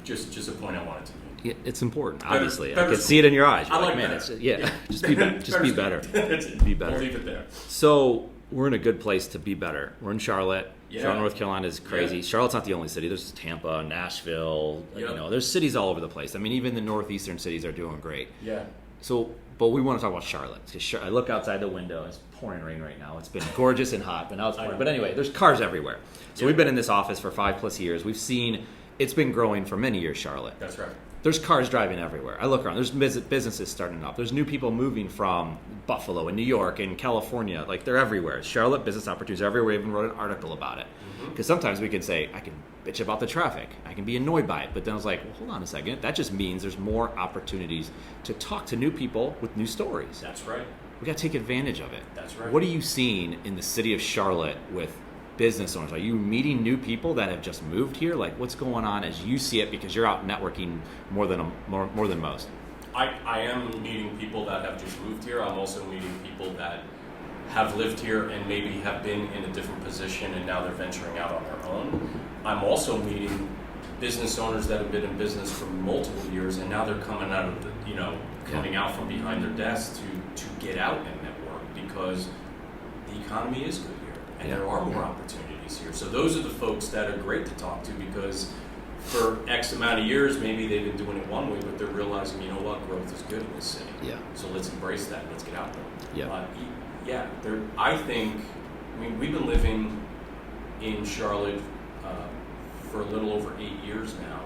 B: Just a point I wanted to make.
C: Yeah, it's important,
B: Better-
C: obviously. I
B: better's
C: can see it in your eyes. You're
B: I
C: like,
B: like
C: man,
B: better.
C: just be better. Just be better.
B: That's it.
C: Be better.
B: I'll leave it there.
C: So we're in a good place to be better. We're in Charlotte.
B: Yeah.
C: Charlotte, North Carolina is crazy.
B: Yeah.
C: Charlotte's not the only city. There's Tampa, Nashville.
B: Yep.
C: There's cities all over the place. I mean, even the northeastern cities are doing great.
B: Yeah.
C: So, but we want to talk about Charlotte. 'Cause I look outside the window. It's pouring rain right now. It's been gorgeous and hot, but now it's pouring. But anyway, there's cars everywhere. So we've been in this office for 5+ years. We've seen it's been growing for many years, Charlotte.
B: That's right.
C: There's cars driving everywhere. I look around. There's businesses starting up. There's new people moving from Buffalo and New York and California. Like, they're everywhere. Charlotte, business opportunities everywhere. We even wrote an article about it. Because sometimes we can say, I can bitch about the traffic. I can be annoyed by it. But then I was like, well, hold on a second. That just means there's more opportunities to talk to new people with new stories.
B: That's right.
C: We got to take advantage of it.
B: That's right.
C: What are you seeing in the city of Charlotte with business owners? Are you meeting new people that have just moved here? Like, what's going on as you see it, because you're out networking more than most?
B: I am meeting people that have just moved here. I'm also meeting people that have lived here and maybe have been in a different position and now they're venturing out on their own. I'm also meeting business owners that have been in business for multiple years and now they're coming out of coming out from behind their desks to get out and network because the economy is good here and there are more opportunities here. So those are the folks that are great to talk to because for X amount of years, maybe they've been doing it one way, but they're realizing, you know what, growth is good in this city.
C: Yeah.
B: So let's embrace that. Let's get out there.
C: Yeah.
B: I think, we've been living in Charlotte for a little over 8 years now,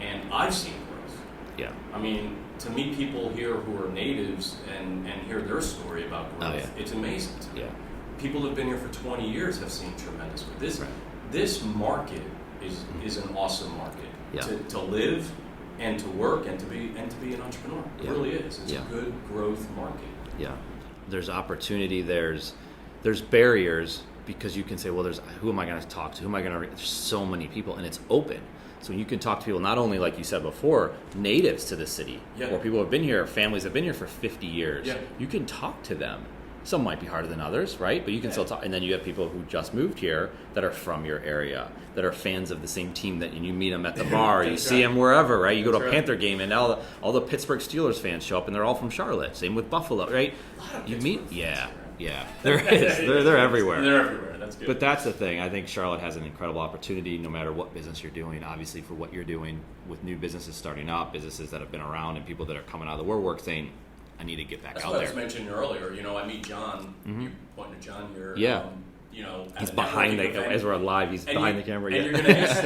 B: and I've seen growth.
C: Yeah.
B: I mean, to meet people here who are natives and hear their story about growth, it's amazing to me.
C: Yeah.
B: People who've been here for 20 years have seen tremendous growth. This market is an awesome market to live and to work and to be an entrepreneur. It really is. It's a good growth market.
C: Yeah. There's opportunity. There's barriers because you can say, well, who am I going to talk to? Who am I going to? There's so many people, and it's open. So you can talk to people not only, like you said before, natives to the city, or people who have been here, families have been here for 50 years. Yeah. You can talk to them. Some might be harder than others, right? But you can still talk. And then you have people who just moved here that are from your area, that are fans of the same team, and you meet them at the bar, you see them wherever, right? You go to a Panther game, and all the Pittsburgh Steelers fans show up, and they're all from Charlotte. Same with Buffalo, right? You meet, yeah. There is. They're everywhere.
B: They're everywhere. That's good.
C: But that's the thing. I think Charlotte has an incredible opportunity, no matter what business you're doing. Obviously, for what you're doing with new businesses starting up, businesses that have been around, and people that are coming out of the woodwork saying, I need to get back out there.
B: That's what I was mentioning earlier. I meet John. You're pointing to John here.
C: Yeah. He's behind as we're live. He's behind the camera.
B: And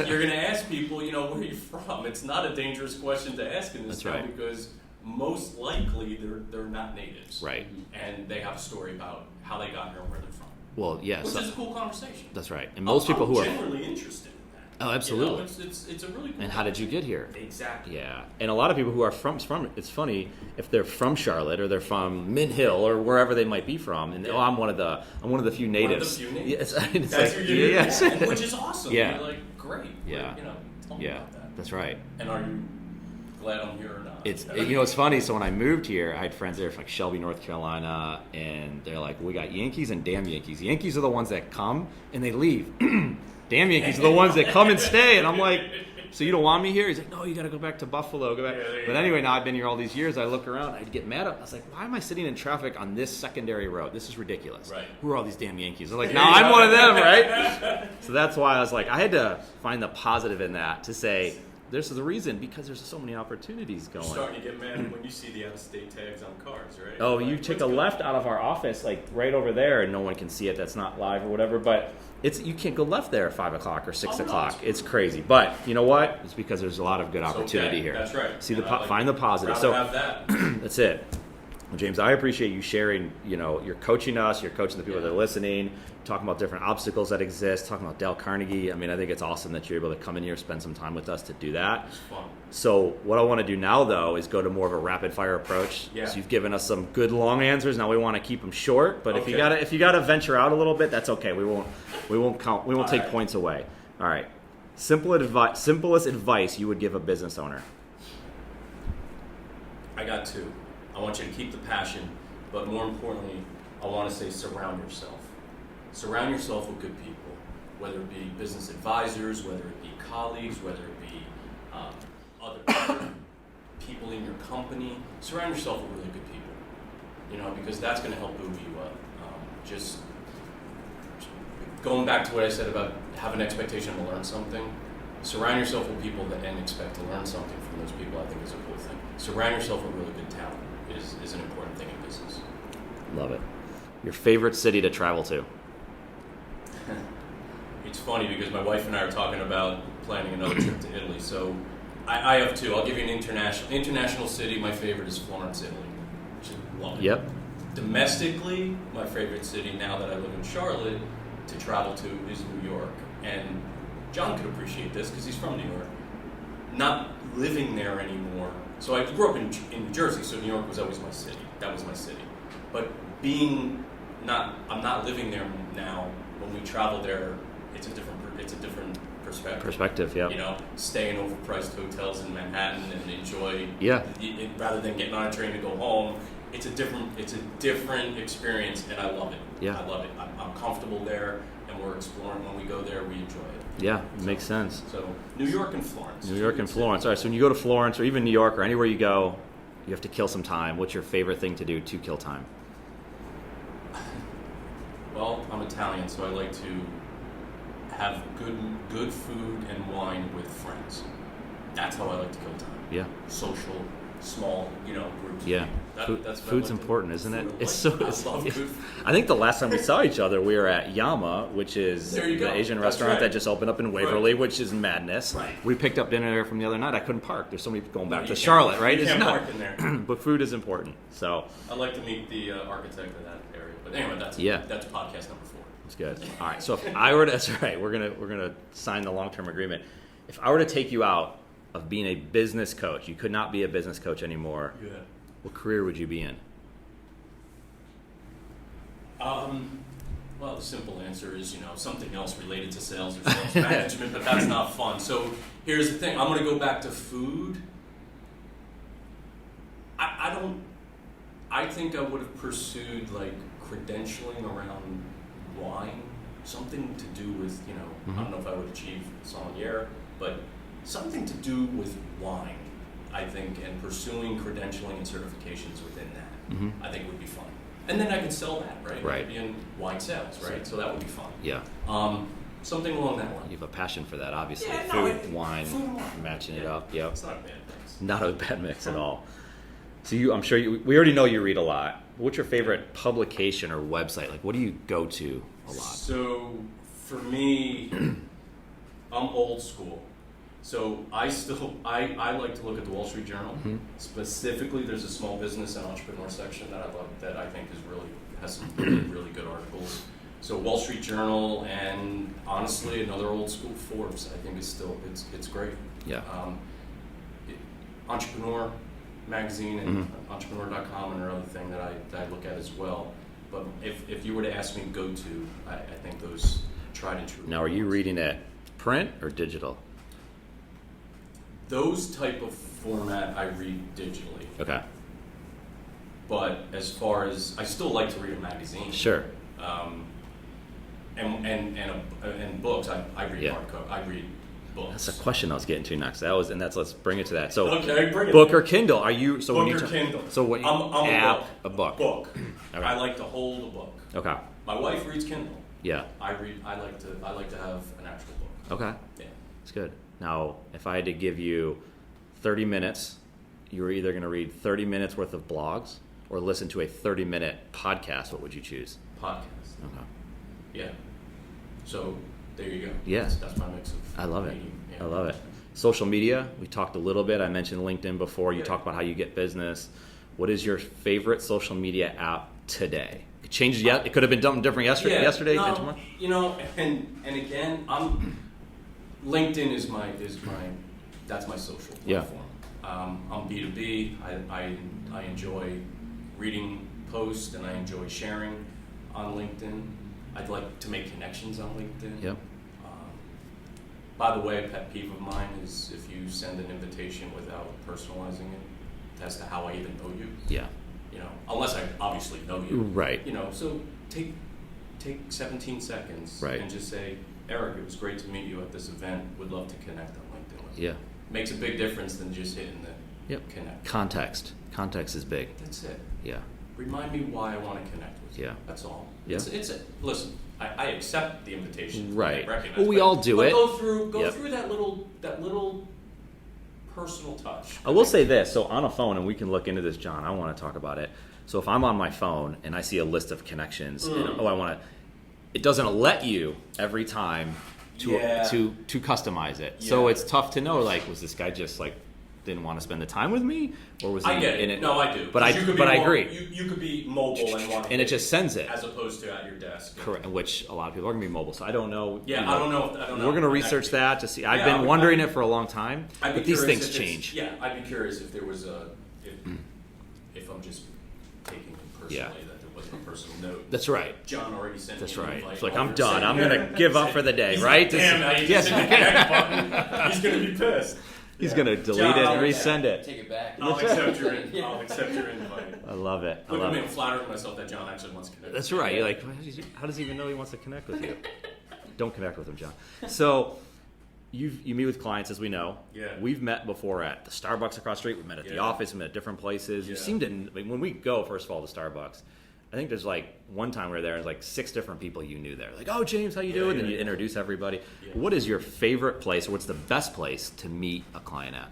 B: you're gonna ask people, where are you from? It's not a dangerous question to ask in this town because most likely they're not natives.
C: Right.
B: And they have a story about how they got here and where they're from.
C: Well, yeah.
B: Which is a cool conversation.
C: That's right. And most people who are
B: generally interested in that.
C: Oh, absolutely.
B: It's a really cool.
C: And how did you get here?
B: Exactly.
C: Yeah. And a lot of people who are from it's funny if they're from Charlotte or they're from Mint Hill or wherever they might be from, and I'm one of the few natives.
B: One of the few natives.
C: Yes.
B: That's like, yes. Which is awesome.
C: Yeah.
B: You're like, great.
C: Yeah.
B: Tell me about that.
C: That's right.
B: And are you glad I'm here or not?
C: It's funny. So when I moved here, I had friends there from like Shelby, North Carolina, and they're like, we got Yankees and damn Yankees. Yankees are the ones that come and they leave. Damn Yankees are the ones that come and stay. And I'm like, so you don't want me here? He's like, no, you got to go back to Buffalo. Go back. But anyway, now I've been here all these years. I look around, I'd get mad. I was like, why am I sitting in traffic on this secondary road? This is ridiculous.
B: Right.
C: Who are all these damn Yankees? They're like, no, I'm one of them, right? So that's why I was like, I had to find the positive in that to say, this is the reason, because there's so many opportunities going.
B: You're starting to get mad when you see the out-of-state tags on cars, right?
C: Oh, you take a left out of our office, like right over there, and no one can see it. That's not live or whatever, but you can't go left there at 5 o'clock or 6 o'clock. It's crazy. But you know what? It's because there's a lot of good opportunity here.
B: That's right.
C: See find the positive. So
B: have that.
C: That's it. Well, James, I appreciate you sharing, you're coaching us, you're coaching the people that are listening, talking about different obstacles that exist, talking about Dale Carnegie. I mean, I think it's awesome that you're able to come in here, spend some time with us to do that.
B: It's fun.
C: So what I want to do now, though, is go to more of a rapid fire approach.
B: Yeah.
C: So you've given us some good long answers. Now we want to keep them short, but if you gotta venture out a little bit, that's okay. We won't take points away. All right. Simplest advice you would give a business owner.
B: I got two. I want you to keep the passion, but more importantly, I want to say surround yourself. Surround yourself with good people, whether it be business advisors, whether it be colleagues, whether it be other people in your company. Surround yourself with really good people, because that's going to help move you up. Just going back to what I said about have an expectation to learn something. Surround yourself with people and expect to learn something from those people, I think is a cool thing. Surround yourself with really good talent is an important thing in business.
C: Love it. Your favorite city to travel to?
B: It's funny because my wife and I are talking about planning another trip to Italy. So I have two. I'll give you an international city. My favorite is Florence, Italy. Just love it.
C: Yep.
B: Domestically, my favorite city now that I live in Charlotte to travel to is New York. And John could appreciate this because he's from New York. Not living there anymore. So I grew up in New Jersey, so New York was always my city. That was my city. But I'm not living there now. When we travel there, it's a different perspective.
C: Yeah.
B: Stay in overpriced hotels in Manhattan and enjoy.
C: Yeah.
B: Rather than getting on a train to go home, it's a different experience, and I love it.
C: Yeah.
B: I love it. I'm comfortable there, and we're exploring. When we go there, we enjoy it.
C: Yeah, it makes sense.
B: So New York and Florence.
C: New York and Florence. All right, so when you go to Florence or even New York or anywhere you go, you have to kill some time. What's your favorite thing to do to kill time?
B: Well, I'm Italian, so I like to have good food and wine with friends. That's how I like to kill time.
C: Yeah.
B: Social small, groups.
C: Yeah.
B: That's what I
C: Food's
B: like to-
C: important, isn't it?
B: food,
C: It's so.
B: I love food.
C: I think the last time we saw each other, we were at Yama, which is
B: There you
C: the
B: go.
C: Asian
B: That's
C: restaurant
B: right.
C: that just opened up in Waverly, which is madness.
B: Right.
C: We picked up dinner there from the other night. I couldn't park. There's so many people going back
B: You
C: to
B: can't-
C: Charlotte, right?
B: You
C: It's
B: can't
C: not.
B: park in there.
C: But food is important. So
B: I'd like to meet the architect of that area. But anyway, that's podcast number 4.
C: it's good. All right. So if I were to, that's right. We're gonna sign the long-term agreement. If I were to take you out of being a business coach, you could not be a business coach anymore.
B: Yeah.
C: What career would you be in?
B: Well, the simple answer is, something else related to sales or sales management, but that's not fun. So here's the thing. I'm going to go back to food. I think I would have pursued like credentialing around wine, something to do with, I don't know if I would achieve sommelier, but something to do with wine, I think, and pursuing credentialing and certifications within that, I think would be fun. And then I could sell that, right?
C: Right.
B: I'd be in wine sales, right? So that would be fun.
C: Yeah.
B: Something along that line.
C: You have a passion for that, obviously.
B: Yeah,
C: Food, wine,
B: food and wine.
C: matching it up. Yep.
B: It's not a bad mix.
C: Not a bad mix at all. So I'm sure we already know you read a lot. What's your favorite publication or website? Like, what do you go to a lot?
B: So for me, I'm old school. So I like to look at the Wall Street Journal. Specifically, there's a small business and entrepreneur section that I love, that I think has some really good articles. So Wall Street Journal, and honestly, another old school, Forbes, I think is still it's great.
C: Yeah.
B: Entrepreneur magazine and entrepreneur.com and another thing that I look at as well. But if you were to ask me to go to, I think those tried and true.
C: Now, are you reading it print or digital?
B: Those type of format I read digitally.
C: Okay.
B: But as far as, I still like to read a magazine.
C: Sure.
B: And books. I read
C: Yeah.
B: hardcover. I read books.
C: That's a question I was getting to next. Let's bring it to that. So,
B: Okay, bring it.
C: book or Kindle? Are you so
B: Book
C: when you
B: or Kindle.
C: So what?
B: I'm
C: app
B: a
C: a book.
B: Book.
C: Okay.
B: I like to hold a book.
C: Okay.
B: My wife reads Kindle.
C: Yeah.
B: I like to have an actual book.
C: Okay.
B: Yeah.
C: That's good. Now, if I had to give you 30 minutes, you were either going to read 30 minutes worth of blogs or listen to a 30-minute podcast. What would you choose?
B: Podcast.
C: Okay.
B: Yeah. So there you go.
C: Yeah.
B: That's my mix of.
C: I love it.
B: medium. Yeah.
C: I love it. Social media, we talked a little bit. I mentioned LinkedIn before. You
B: Yeah.
C: talked about how you get business. What is your favorite social media app today? It changed yet. It could have been done different yesterday.
B: No,
C: tomorrow?
B: and again, LinkedIn is my that's my social
C: Yeah.
B: platform. I'm B2B. I enjoy reading posts and I enjoy sharing on LinkedIn. I'd like to make connections on LinkedIn.
C: Yep.
B: By the way, a pet peeve of mine is if you send an invitation without personalizing it as to how I even know you.
C: Yeah.
B: Unless I obviously know you.
C: Right.
B: So take 17 seconds
C: Right.
B: and just say, Eric, it was great to meet you at this event. Would love to connect on LinkedIn with you.
C: Yeah.
B: Makes a big difference than just hitting the
C: Yep.
B: connect.
C: Context is big.
B: That's it.
C: Yeah.
B: Remind me why I want to connect with you.
C: Yeah.
B: That's all.
C: Yeah.
B: Listen, I accept the invitation.
C: Right.
B: I recognize,
C: Well, we all do
B: but
C: it.
B: Go through
C: Yep.
B: that little personal touch.
C: I will say this. So on a phone, and we can look into this, John. I want to talk about it. So if I'm on my phone and I see a list of connections, and, I want to. It doesn't let you every time to customize it. So
B: Yeah.
C: it's tough to know. Like, was this guy just like didn't want to spend the time with me, or was he
B: I get
C: in
B: it.
C: it?
B: No, I do.
C: But I
B: 'Cause you could be
C: agree.
B: You could be mobile and want to
C: And it just sends it.
B: as opposed to at your desk.
C: Correct. Which a lot of people are going to be mobile. So I don't know.
B: Yeah, I don't know. I don't know.
C: We're going to research that to see. I've
B: Yeah,
C: been wondering it for a long time,
B: I'd be
C: but these
B: curious
C: things
B: if it's-
C: change.
B: Yeah, I'd be curious if there was if I'm just taking it personally
C: Yeah.
B: that there wasn't a personal note.
C: That's right.
B: John already sent
C: That's
B: me an
C: right.
B: invite
C: It's like,
B: while
C: I'm
B: we were
C: done.
B: sitting
C: I'm
B: here.
C: going to give up for the day,
B: He's
C: right?
B: Like, damn, now you
C: Yes.
B: just hit the connect button. He's going to be pissed.
C: He's going to delete
B: John,
C: it
B: I'll
C: and resend it.
D: Take it back.
B: I'll accept your invite.
C: I love it. I
B: Look at
C: love
B: me,
C: it.
B: I'm flattering myself that John actually wants to connect.
C: That's right. You're like, how does he even know he wants to connect with you? Don't connect with him, John. So you meet with clients, as we know.
B: Yeah.
C: We've met before at the Starbucks across the street. We've met at the
B: Yeah.
C: office. We met at different places. You
B: Yeah.
C: seem to, when we go, first of all, to Starbucks, I think there's like one time we were there, and like 6 different people you knew there. Like, oh, James, how you doing?
B: yeah,
C: and you
B: yeah.
C: introduce everybody.
B: Yeah.
C: What is your favorite place, or what's the best place to meet a client at?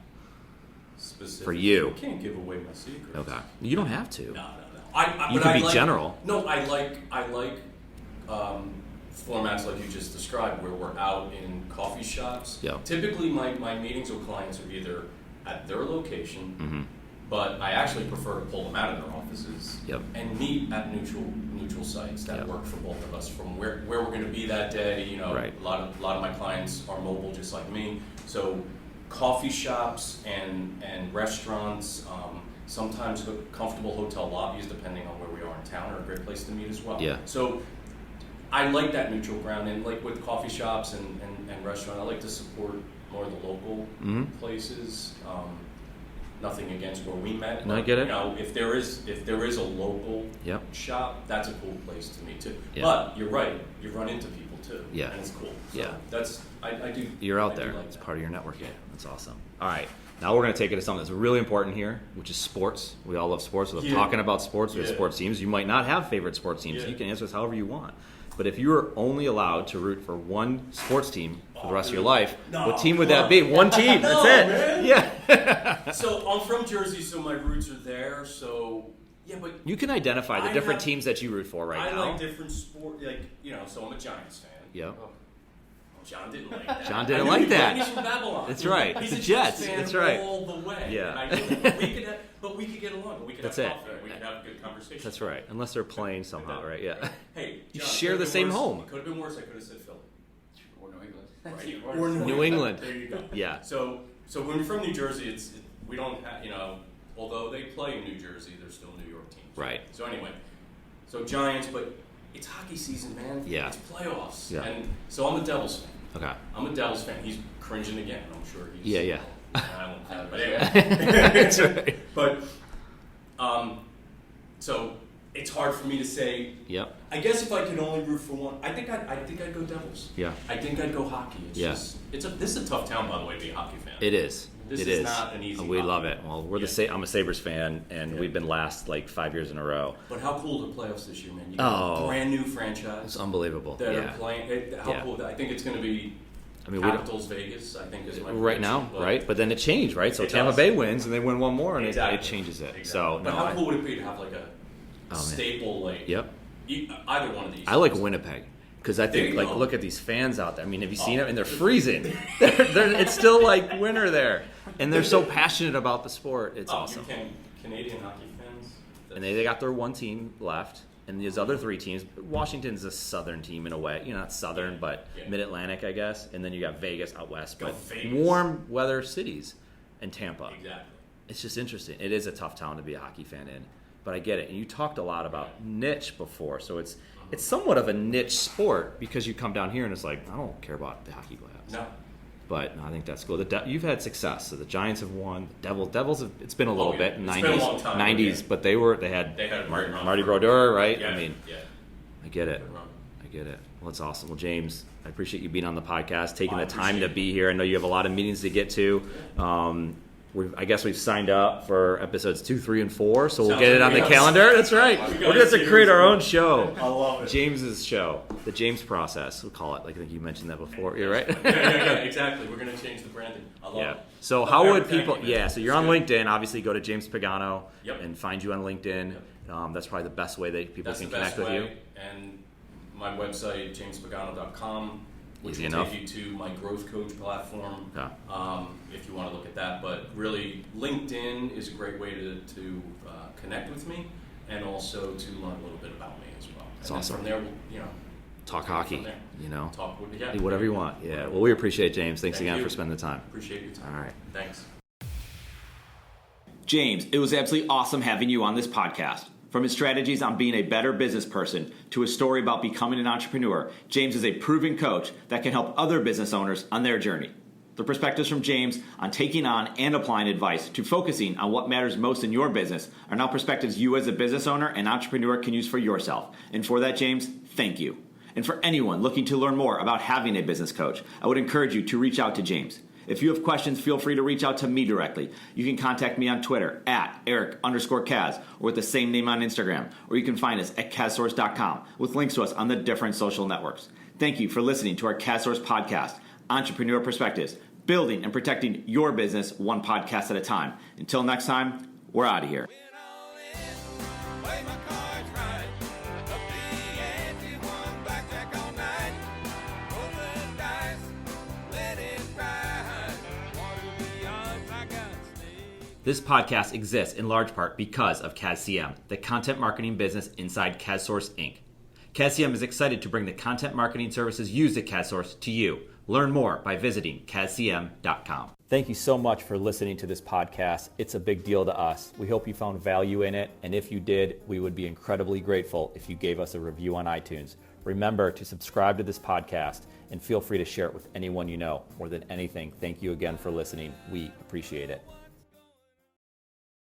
B: specific.
C: For you.
B: I can't give away my secrets.
C: Okay. You don't have to.
B: No.
C: You can be general.
B: No, I like formats like you just described, where we're out in coffee shops.
C: Yeah.
B: Typically, my meetings with clients are either at their location, but I actually prefer to pull them out of their offices and meet at neutral sites that work for both of us. From where we're going to be that day, you know,
C: Right.
B: a lot of my clients are mobile, just like me. So, coffee shops and restaurants. Sometimes comfortable hotel lobbies, depending on where we are in town, are a great place to meet as well.
C: Yeah.
B: So I like that neutral ground, and like with coffee shops and restaurants, I like to support more of the local places. Nothing against where we met.
C: No, I get it.
B: You know, if there is a local shop, that's a cool place to meet too.
C: Yeah.
B: But you're right, you run into people too.
C: Yeah.
B: And it's cool. So
C: Yeah.
B: that's I do.
C: You're out
B: I do
C: there.
B: like
C: It's
B: that.
C: part of your networking. That's awesome. All right. Now we're going to take it to something that's really important here, which is sports. We all love sports. We love talking about sports. We have sports teams. You might not have favorite sports teams. You can answer this however you want. But if you were only allowed to root for one sports team for the rest of your life, what team would that be? One team. That's it.
B: Man.
C: Yeah.
B: So I'm from Jersey, so my roots are there. So yeah, but
C: You can identify the different teams that you root for right now.
B: I like different sport, like so I'm a Giants fan.
C: Yep.
B: Oh, John didn't like that.
C: John didn't like that.
B: He's from Babylon.
C: That's right.
B: He's
C: The
B: a
C: Jets.
B: fan
C: That's right.
B: all the way.
C: Yeah.
B: But we could get along. We could
C: That's
B: have
C: it.
B: coffee. We could have a good conversation.
C: That's right. Unless they're playing somehow, right? Yeah.
B: Hey,
C: You
B: John,
C: share
B: could've
C: the
B: been
C: same
B: worse.
C: home.
B: It could have been worse. I could have said Philly.
D: Or New England.
B: Right. Or
C: New England.
B: There you go.
C: Yeah.
B: So when we're from New Jersey, we don't have, although they play in New Jersey, they're still New York teams.
C: Right.
B: So anyway, Giants, but it's hockey season, man.
C: Yeah.
B: It's playoffs.
C: Yeah.
B: And so I'm a Devils fan.
C: Okay.
B: I'm a Devils fan. He's cringing again. I'm sure he's.
C: Yeah.
B: I won't have it, but anyway.
C: That's right.
B: But, so it's hard for me to say.
C: Yep.
B: I guess if I could only root for one, I think I'd go Devils.
C: Yeah.
B: I think I'd go hockey. This is a tough town, by the way, to be a hockey fan.
C: It is.
B: This
C: It
B: is
C: is.
B: not an easy
C: We
B: hockey.
C: love it. Well, I'm a Sabres fan, and we've been last like 5 years in a row.
B: But how cool are the playoffs this year, man? You got a brand new franchise.
C: It's unbelievable.
B: That
C: Yeah.
B: are playing. How cool! I think it's going to be.
C: I mean, we don't,
B: Capitals Vegas, I think, is my
C: right now,
B: prediction, but-
C: right? But then it changed, right? So
B: It
C: Tampa
B: does.
C: Bay wins, and they win one more, and
B: Exactly.
C: it changes it.
B: Exactly.
C: So,
B: but
C: no,
B: how cool would it be to have like a
C: man.
B: staple, like
C: Yep.
B: Either one of these.
C: I like Winnipeg because I
B: There
C: think,
B: you
C: like,
B: go.
C: look at these fans out there. I mean, have you seen them? And they're freezing. It's still like winter there, and they're so passionate about the sport. It's awesome.
B: You can Canadian hockey fans.
C: And they got their one team left, and these other three teams. Washington's a southern team in a way, not southern, but mid-Atlantic, I guess. And then you got Vegas out west, but
B: Vegas.
C: warm weather cities, and Tampa.
B: Exactly.
C: It's just interesting. It is a tough town to be a hockey fan in, but I get it. And you talked a lot about niche before, so it's somewhat of a niche sport because you come down here and it's like, I don't care about the hockey playoffs.
B: No.
C: But no, I think that's cool. You've had success. So the Giants have won. The Devils have, it's been a little bit in
B: It's
C: 90s,
B: been a long time,
C: 90s,
B: yeah.
C: but they had
B: They had a great run.
C: Marty Brodeur, right?
B: Yeah.
C: I mean,
B: yeah.
C: I get it.
B: Good run.
C: I get it. Well, it's awesome. Well, James, I appreciate you being on the podcast, taking
B: I
C: the time to
B: appreciate
C: be here. I know you have a lot of meetings to get to. I guess we've signed up for episodes 2, 3, and 4, so we'll
B: Sounds
C: get it
B: like
C: on
B: we
C: the
B: got a
C: calendar. That's right.
B: We got
C: We're
B: a
C: going to have to
B: series
C: create our
B: of-
C: own show.
B: I love it.
C: James's show, the James process. We'll call it. Like I think you mentioned that before. You're right.
B: yeah, exactly. We're going to change the branding. I love
C: Yeah.
B: it.
C: So
B: Love
C: how would
B: everything
C: people?
B: you do.
C: Yeah. So you're
B: It's
C: on
B: good.
C: LinkedIn. Obviously, go to James Pagano
B: Yep.
C: and find you on LinkedIn. That's probably the best way that people
B: That's
C: can
B: the best
C: connect with
B: way.
C: you.
B: And my website, jamespagano.com, which
C: Easy
B: will
C: enough.
B: take you to my growth coach platform.
C: Okay.
B: If you want to look at that. But really, LinkedIn is a great way to connect with me and also to learn a little bit about me as well.
C: That's
B: and
C: awesome.
B: Then from there, we'll,
C: Talk
B: from
C: hockey.
B: there. Talk with
C: Hey, whatever you want. Yeah. Well, we appreciate it, James. Thanks
B: Thank
C: again
B: you.
C: for spending the time.
B: Appreciate your time.
C: All right.
B: Thanks.
A: James, it was absolutely awesome having you on this podcast. From his strategies on being a better business person to his story about becoming an entrepreneur, James is a proven coach that can help other business owners on their journey. The perspectives from James on taking on and applying advice to focusing on what matters most in your business are now perspectives you as a business owner and entrepreneur can use for yourself. And for that, James, thank you. And for anyone looking to learn more about having a business coach, I would encourage you to reach out to James. If you have questions, feel free to reach out to me directly. You can contact me on Twitter at Eric_Kaz or with the same name on Instagram, or you can find us at KazSource.com with links to us on the different social networks. Thank you for listening to our KazSource podcast, Entrepreneur Perspectives. building and protecting your business one podcast at a time. Until next time, we're out of here.
C: This podcast exists in large part because of CASCM, the content marketing business inside CASSource Inc. CASCM is excited to bring the content marketing services used at CASSource to you. Learn more by visiting CASCM.com. Thank you so much for listening to this podcast. It's a big deal to us. We hope you found value in it, and if you did, we would be incredibly grateful if you gave us a review on iTunes. Remember to subscribe to this podcast, and feel free to share it with anyone you know. More than anything, thank you again for listening. We appreciate it.